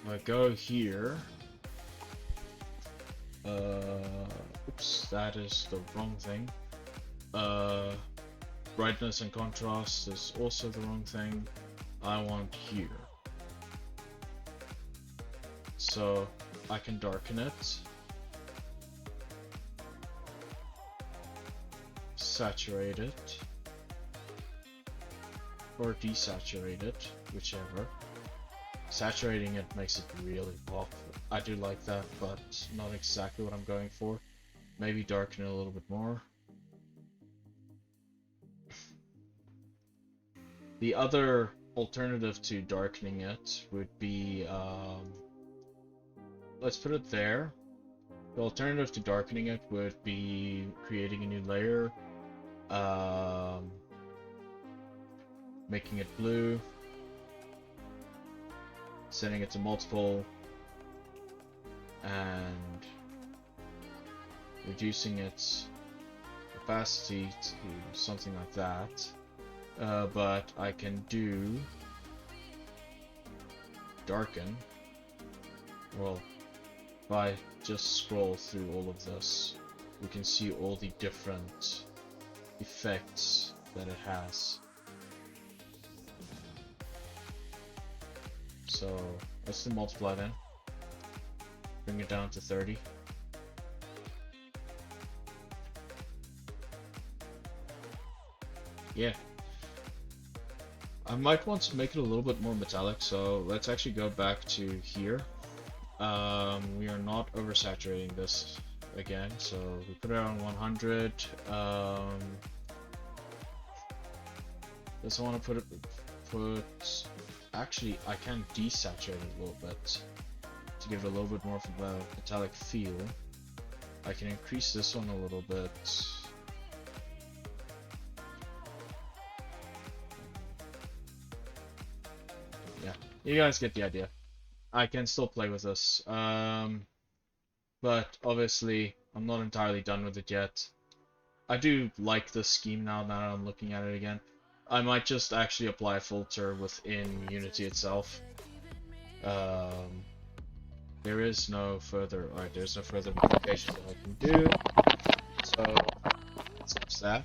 if I go here, oops, that is the wrong thing. Brightness and contrast is also the wrong thing. I want here. So I can darken it, saturate it, or desaturate it, whichever. Saturating it makes it really pop. I do like that, but not exactly what I'm going for. Maybe darken it a little bit more. The other alternative to darkening it would be, let's put it there. The alternative to darkening it would be creating a new layer, making it blue, setting it to multiple, and reducing its opacity to something like that. But I can do darken. Well, if I just scroll through all of this, we can see all the different effects that it has. So let's do multiply then. Bring it down to 30. Yeah. I might want to make it a little bit more metallic, so let's actually go back to here. We are not oversaturating this again, so we put it on 100. This I want to actually I can desaturate it a little bit to give it a little bit more of a metallic feel. I can increase this one a little bit. Yeah, you guys get the idea. I can still play with this, but obviously I'm not entirely done with it yet. I do like this scheme now that I'm looking at it again. I might just actually apply a filter within Unity itself. There is no further, alright, there's no further modification that I can do, so that's that.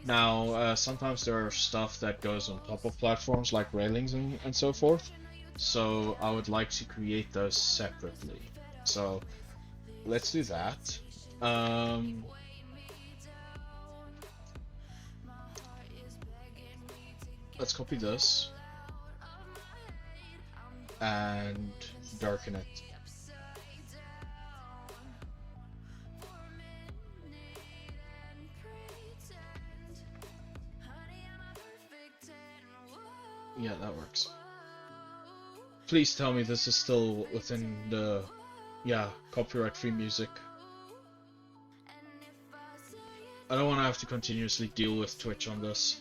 Now, sometimes there are stuff that goes on top of platforms like railings and so forth, so I would like to create those separately. So let's do that. Let's copy this and darken it. Yeah, that works. Please tell me this is still within the, yeah, copyright-free music. I don't want to have to continuously deal with Twitch on this.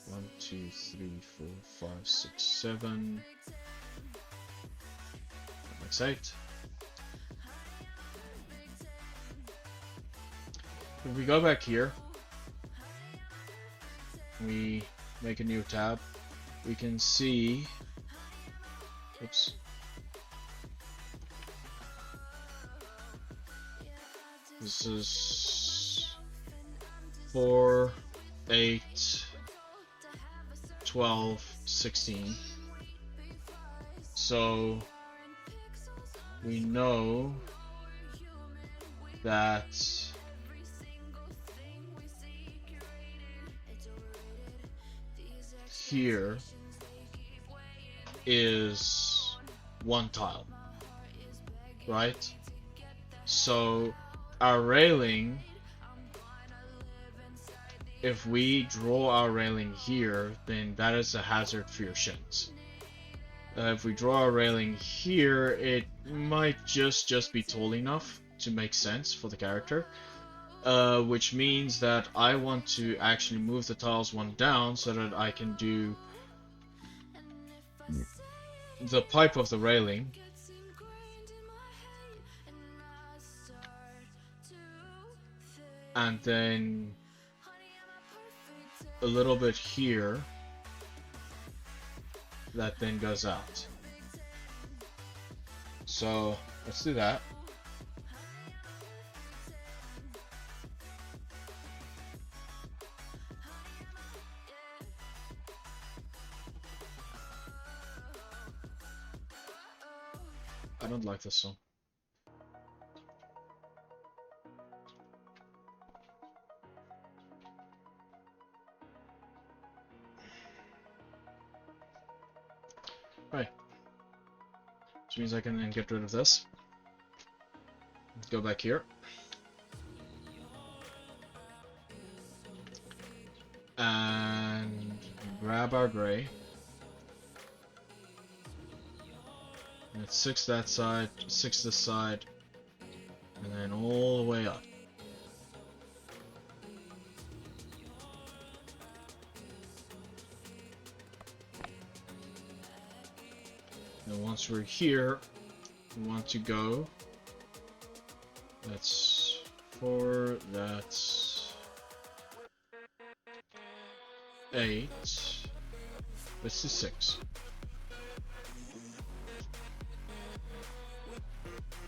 1, 2, 3, 4, 5, 6, 7. That makes 8. If we go back here, we make a new tab, we can see, oops, this is 4, 8, 12, 16. So we know that here is one tile, right? So our railing, if we draw our railing here, then that is a hazard for your shins. If we draw our railing here, it might just be tall enough to make sense for the character. Which means that I want to actually move the tiles one down so that I can do the pipe of the railing and then a little bit here that then goes out. So let's do that. I don't like this song. Right. Which means I can then get rid of this. Let's go back here. And grab our gray. Let's 6 that side, 6 this side, and then all the way up. And once we're here, we want to go. That's 4, that's 8, this is 6.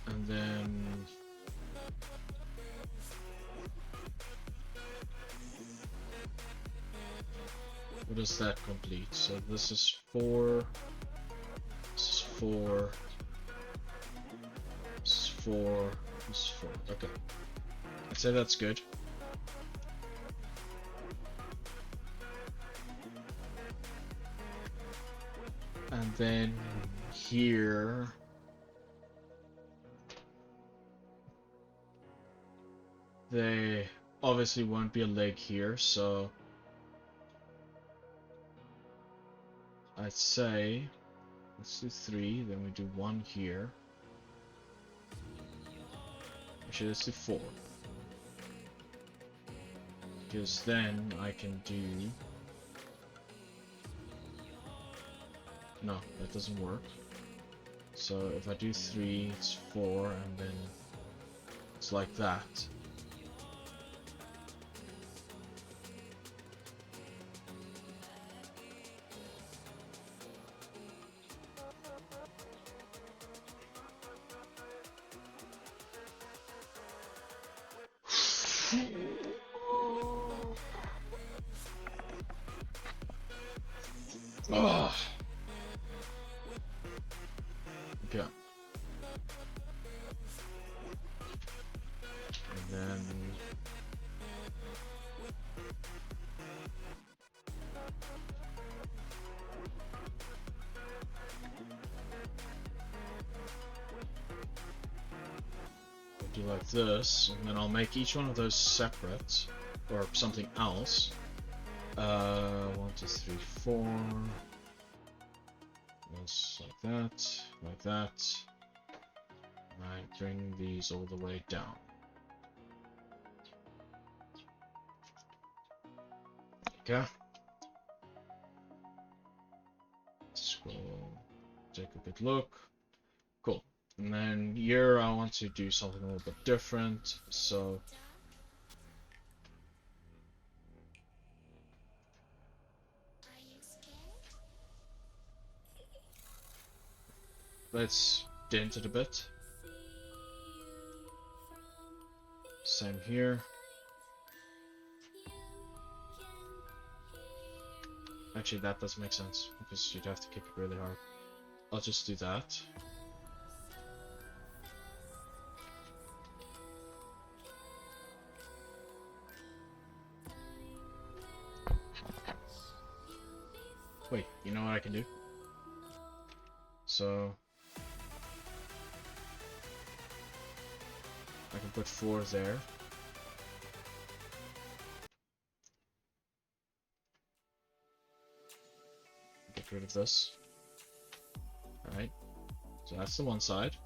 And then what does that complete? So this is 4, this is 4, this is 4, this is 4. Okay. I'd say that's good. And then here they obviously won't be a leg here, so I'd say let's do 3, then we do 1 here. Actually, let's do 4. Because then I can do... No, that doesn't work. So if I do 3, it's 4, and then it's like that. Ugh. Okay. And then I'll do like this, and then I'll make each one of those separate or something else. 1, 2, 3, 4. Just like that. I bring these all the way down. Okay. Let's go take a good look. Cool. And then here I want to do something a little bit different. So let's dent it a bit. Same here. Actually, that does make sense, because you'd have to kick it really hard. I'll just do that. Wait, you know what I can do? So I can put 4 there. Get rid of this. Alright, so that's the one side.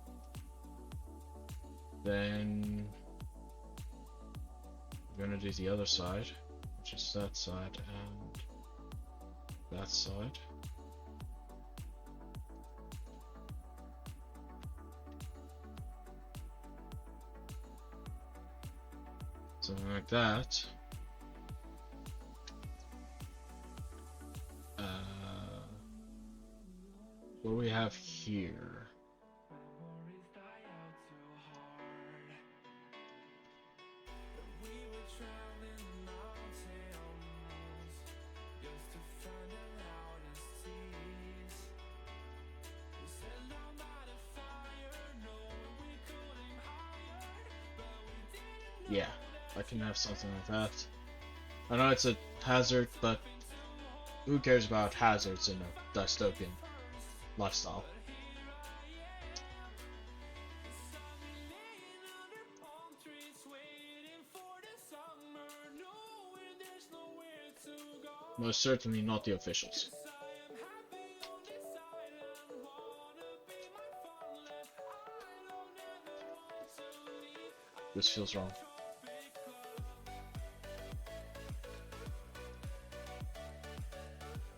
Then we're gonna do the other side, which is that side and that side. Something like that. What do we have here? Yeah, I can have something like that. I know it's a hazard, but who cares about hazards in a dystopian lifestyle? Most certainly not the officials. This feels wrong.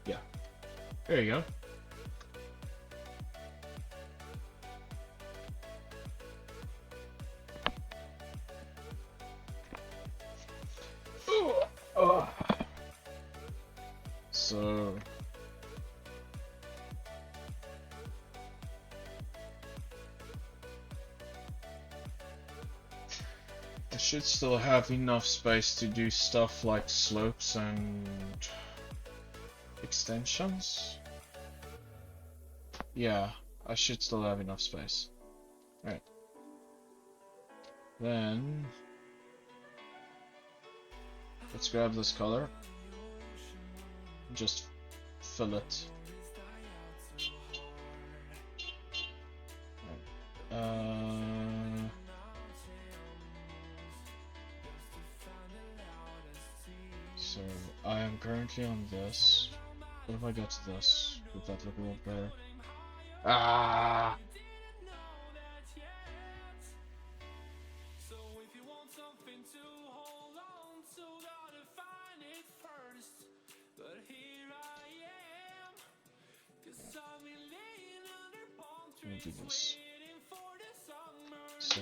Yeah. There you go. So I should still have enough space to do stuff like slopes and extensions. Yeah, I should still have enough space. Alright. Then let's grab this color. Just fill it. So I am currently on this. What if I get to this? Would that look a little better? Ah! Let me do this. So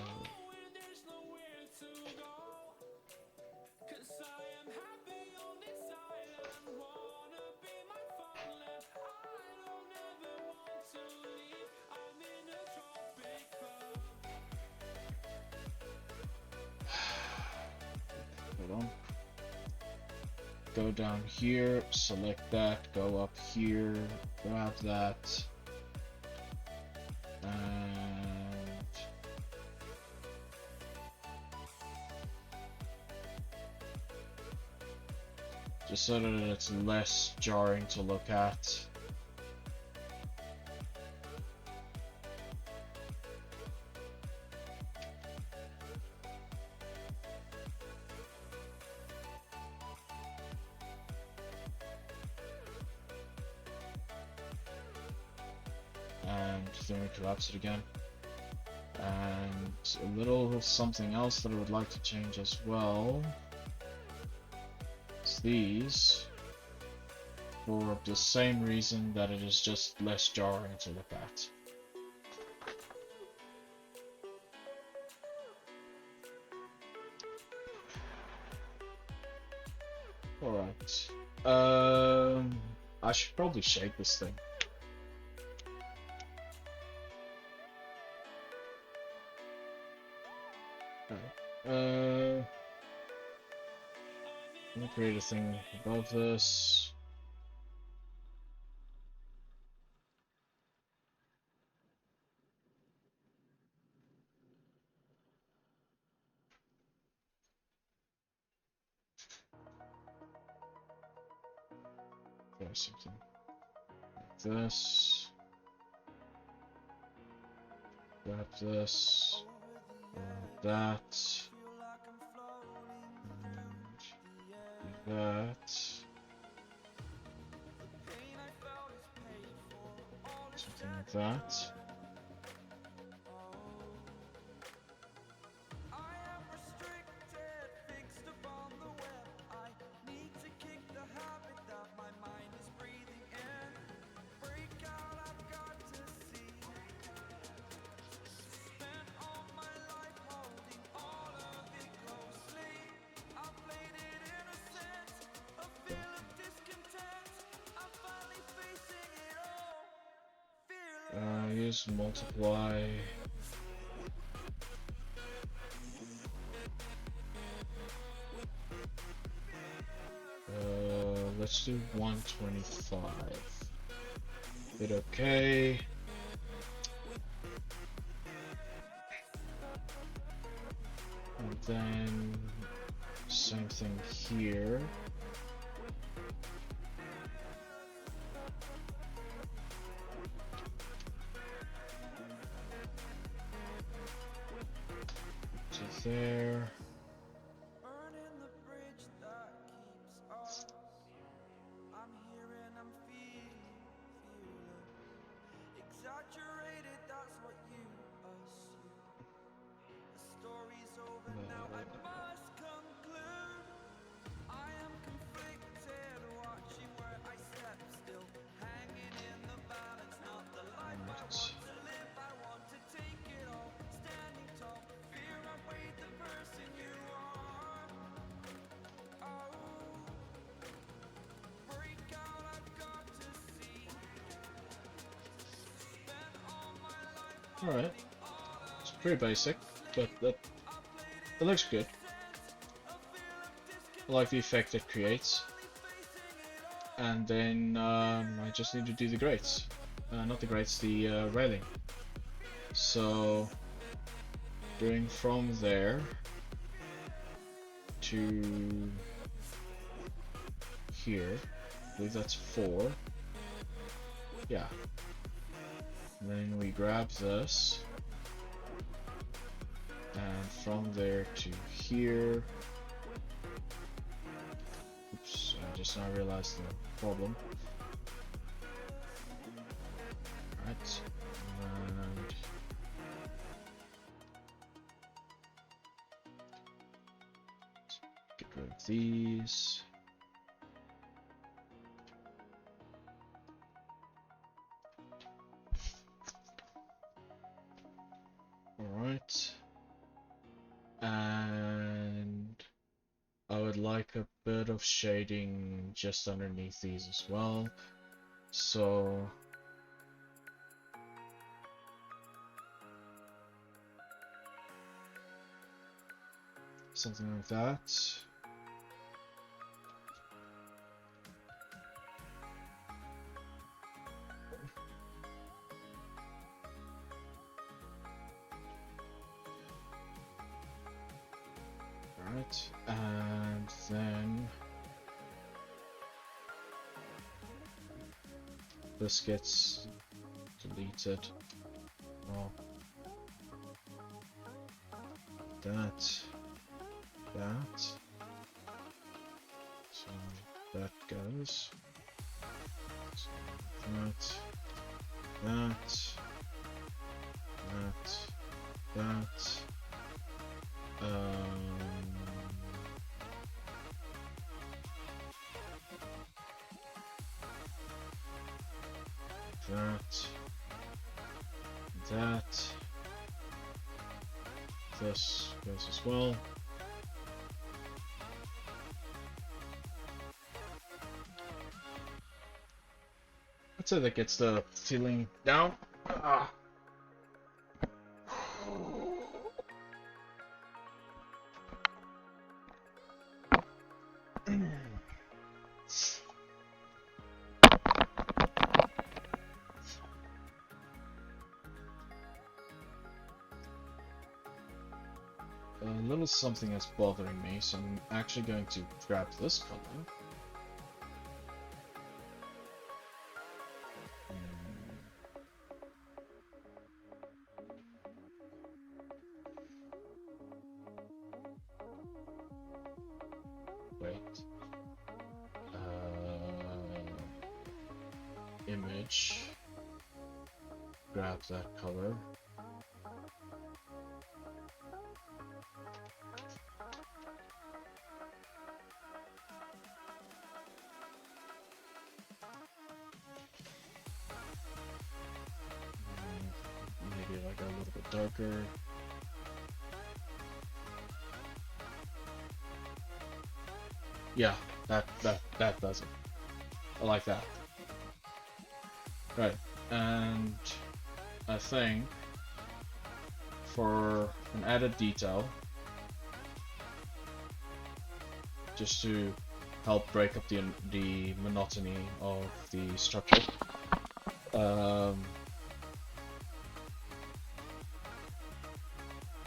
hold on. Go down here, select that, go up here, grab that, and just so that it's less jarring to look at. And then we collapse it again. And a little something else that I would like to change as well is these, for the same reason that it is just less jarring to look at. Alright. I should probably shake this thing. Let me create a thing above this. Something like this. Grab this. Grab that. And do that. Something like that. Use multiply. Let's do 125. Hit OK. And then same thing here. To there. Alright. It's pretty basic, but it looks good. I like the effect it creates. And then I just need to do the grates. Not the grates, the railing. So, doing from there to here. I believe that's 4. Yeah. And then we grab this. And from there to here. Oops, I just now realized the problem. Alright. And get rid of these. Alright. And I would like a bit of shading just underneath these as well. So something like that. Alright, and then this gets deleted. Oh. That. So that goes. So that. That. This goes as well. I'd say that gets the ceiling down. little something that's bothering me, so I'm actually going to grab this color. Wait. Image. Grab that color. Maybe if I go a little bit darker. Yeah, that does it. I like that. Right, and I think for an added detail, just to help break up the monotony of the structure,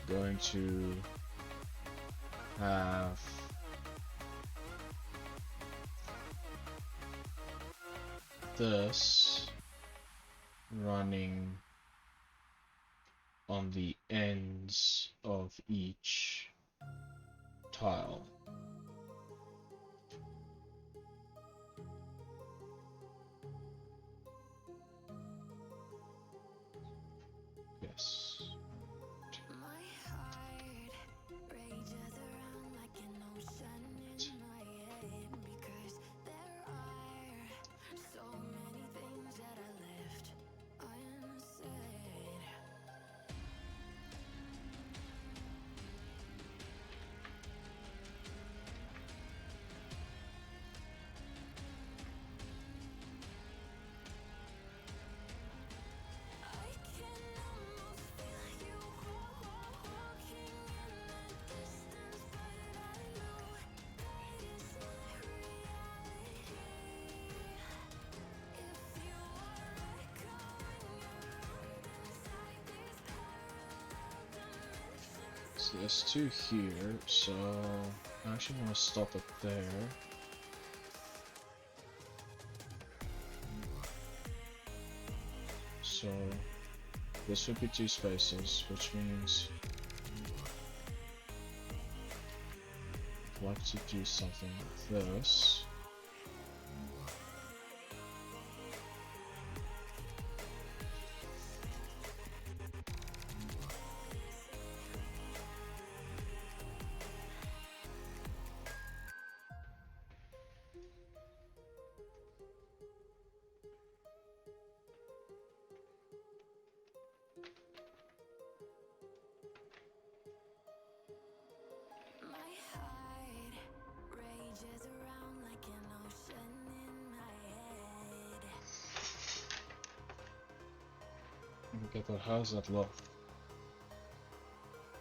going to have this running on the ends of each tile. Yes. So there's two here, so I actually want to stop it there. So this would be two spaces, which means I'd like to do something like this. Okay, but how does that look?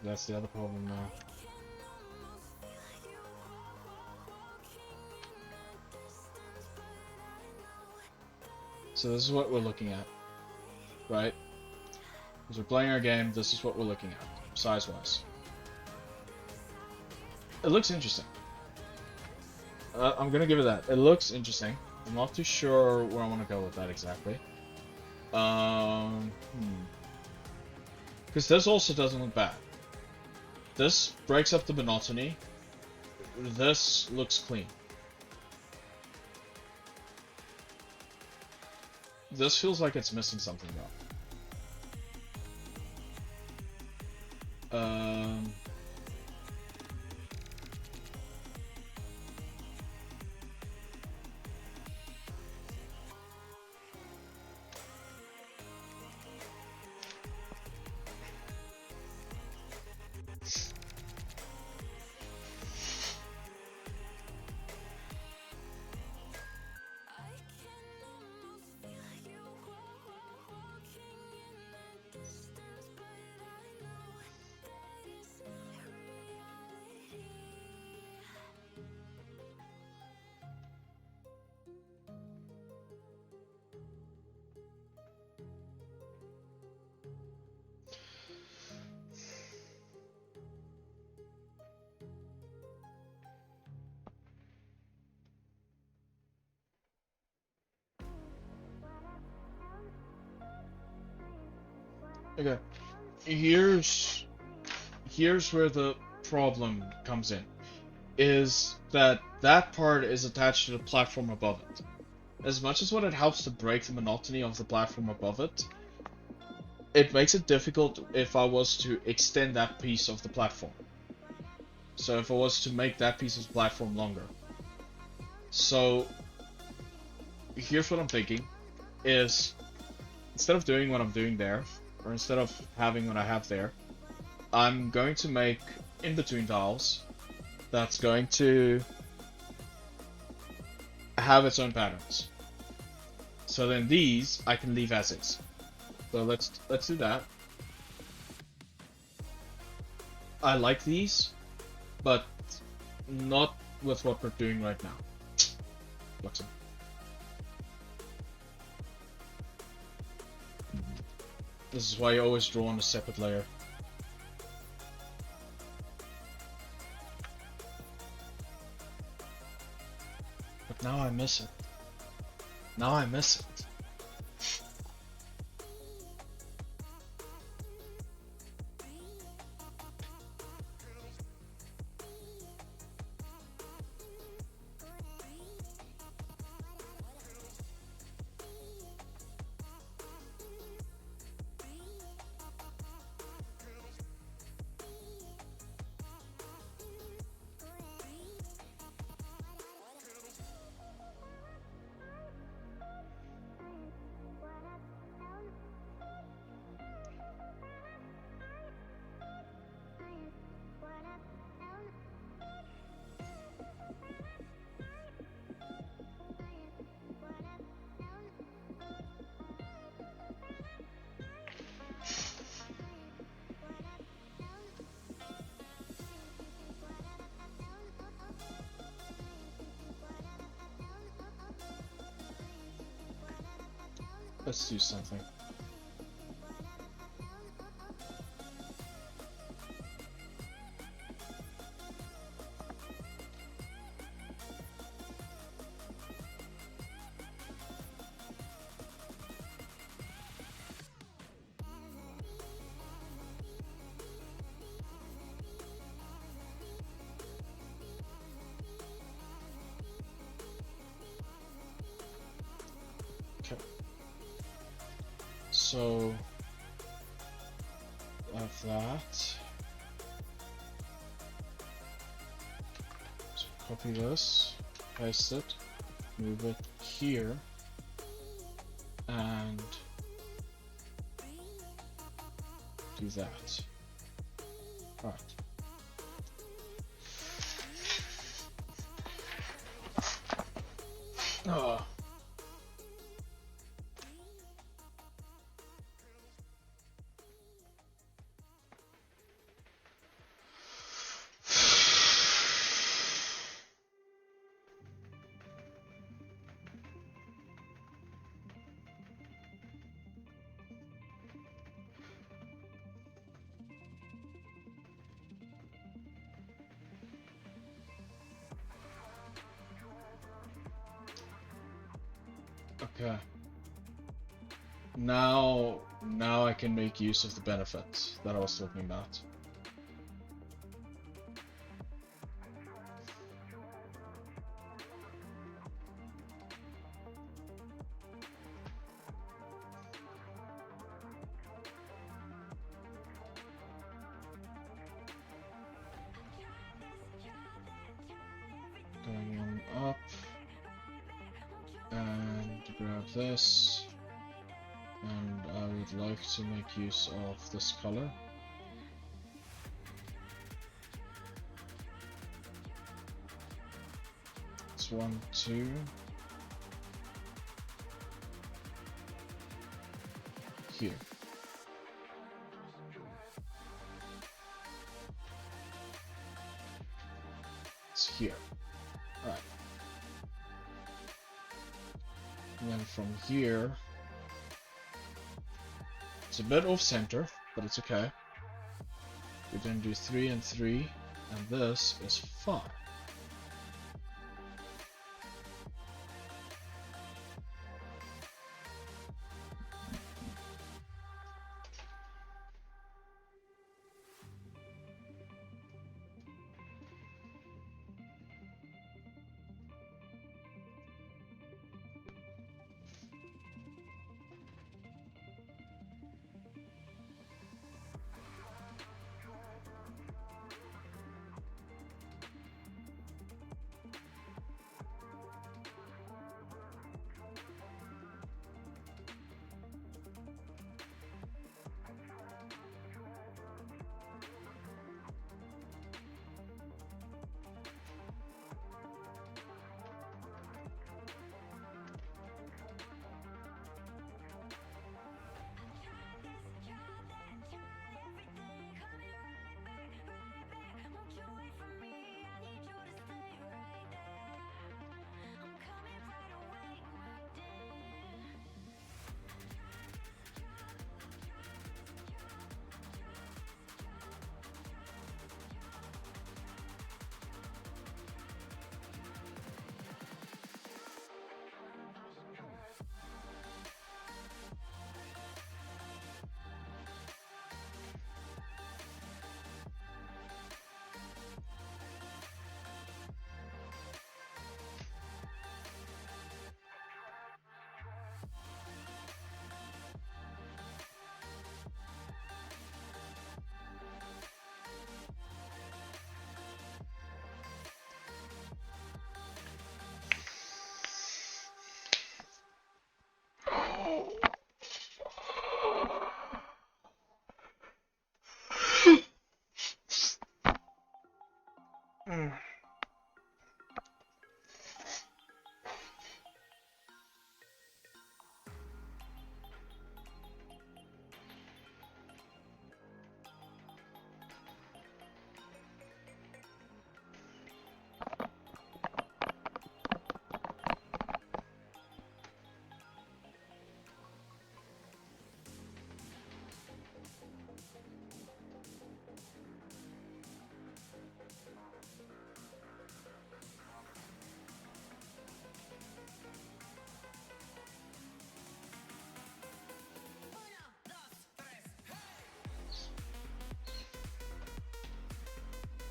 That's the other problem now. So this is what we're looking at, right? As we're playing our game, this is what we're looking at, size-wise. It looks interesting. I'm gonna give it that. It looks interesting. I'm not too sure where I want to go with that exactly. Because this also doesn't look bad. This breaks up the monotony. This looks clean. This feels like it's missing something though. Okay. Here's where the problem comes in. Is that that part is attached to the platform above it. As much as what it helps to break the monotony of the platform above it, it makes it difficult if I was to extend that piece of the platform. So if I was to make that piece of the platform longer. So here's what I'm thinking is instead of doing what I'm doing there, or instead of having what I have there, I'm going to make in-between tiles that's going to have its own patterns. So then these I can leave as is. So let's do that. I like these, but not with what we're doing right now. Fluxing. This is why you always draw on a separate layer. But now I miss it. Now I miss it. Let's do something. Okay. So of that. So copy this, paste it, move it here, and do that. Right. Oh. Okay. Now I can make use of the benefits that I was talking about. Going on up and grab this, and I would like to make use of this color. It's 1, 2. Here. It's here. Alright. And then from here, it's a bit off center, but it's okay. We're gonna do 3 and 3, and this is 5.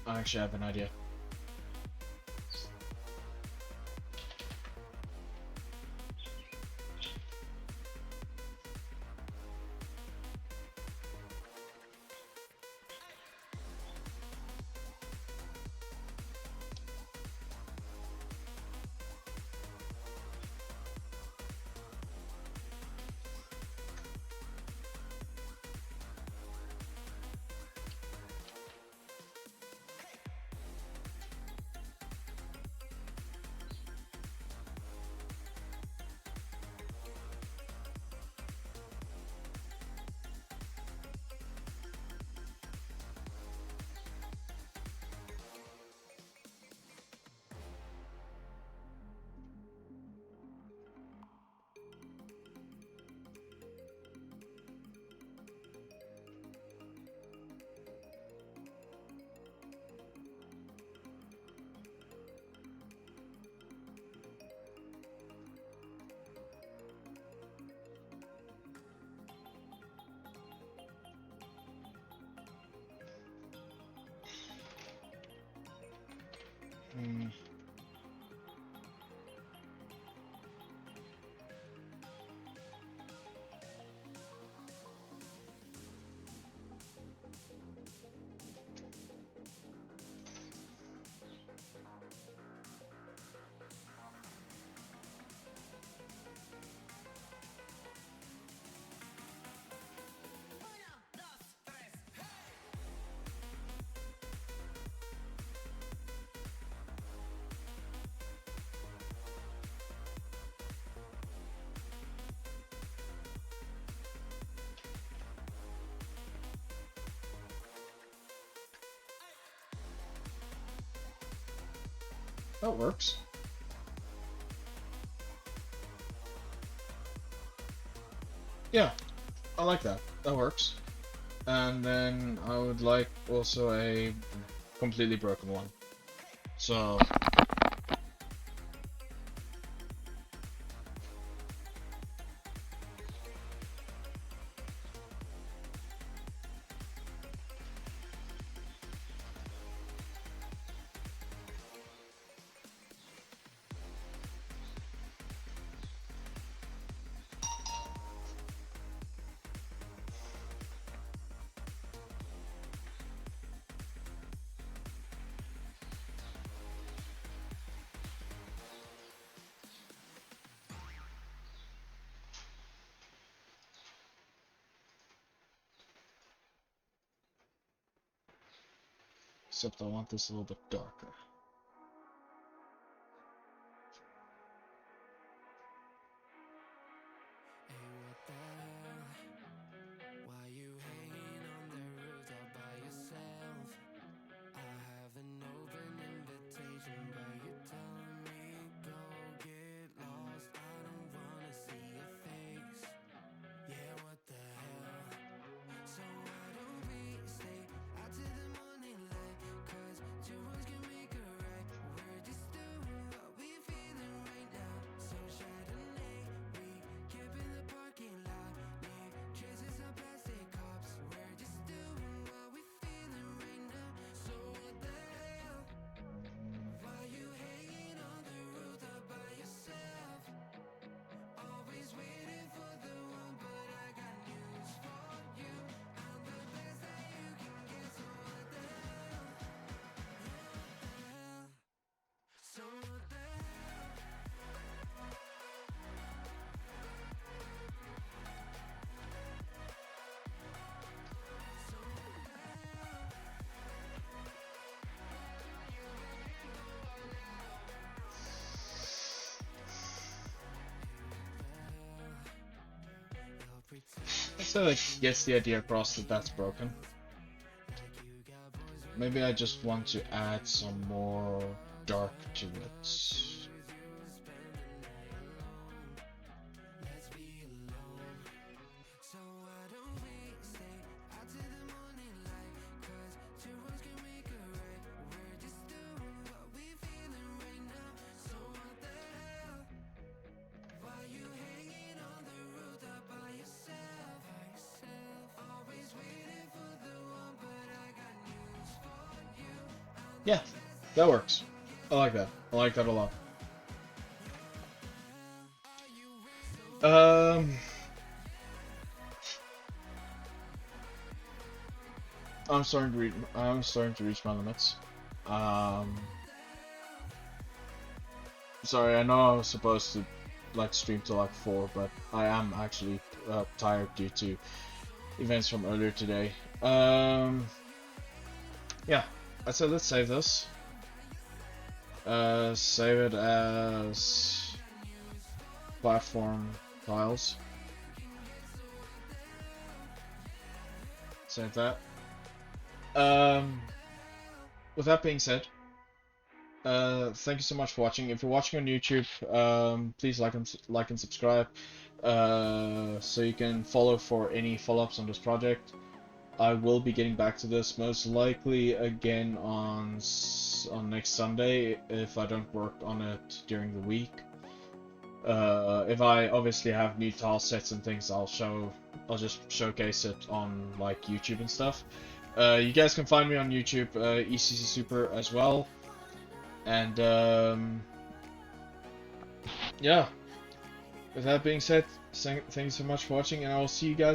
I actually have an idea. Hmm. That works. Yeah, I like that. That works. And then I would like also a completely broken one. So except I want this a little bit darker. So it gets the idea across that that's broken. Maybe I just want to add some more dark to it. Yeah, that works. I like that. I like that a lot. Um, I'm starting to reach my limits. Um, Sorry, I know I was supposed to like stream till like 4, but I am actually tired due to events from earlier today. Yeah, I said let's save this. Save it as platform files. Save that. Um, with that being said, thank you so much for watching. If you're watching on YouTube, please like and subscribe, so you can follow for any follow-ups on this project. I will be getting back to this most likely again on next Sunday if I don't work on it during the week. If I obviously have new tile sets and things, I'll just showcase it on like YouTube and stuff. You guys can find me on YouTube, ECC Super as well. And yeah, with that being said, thank you so much for watching, and I will see you guys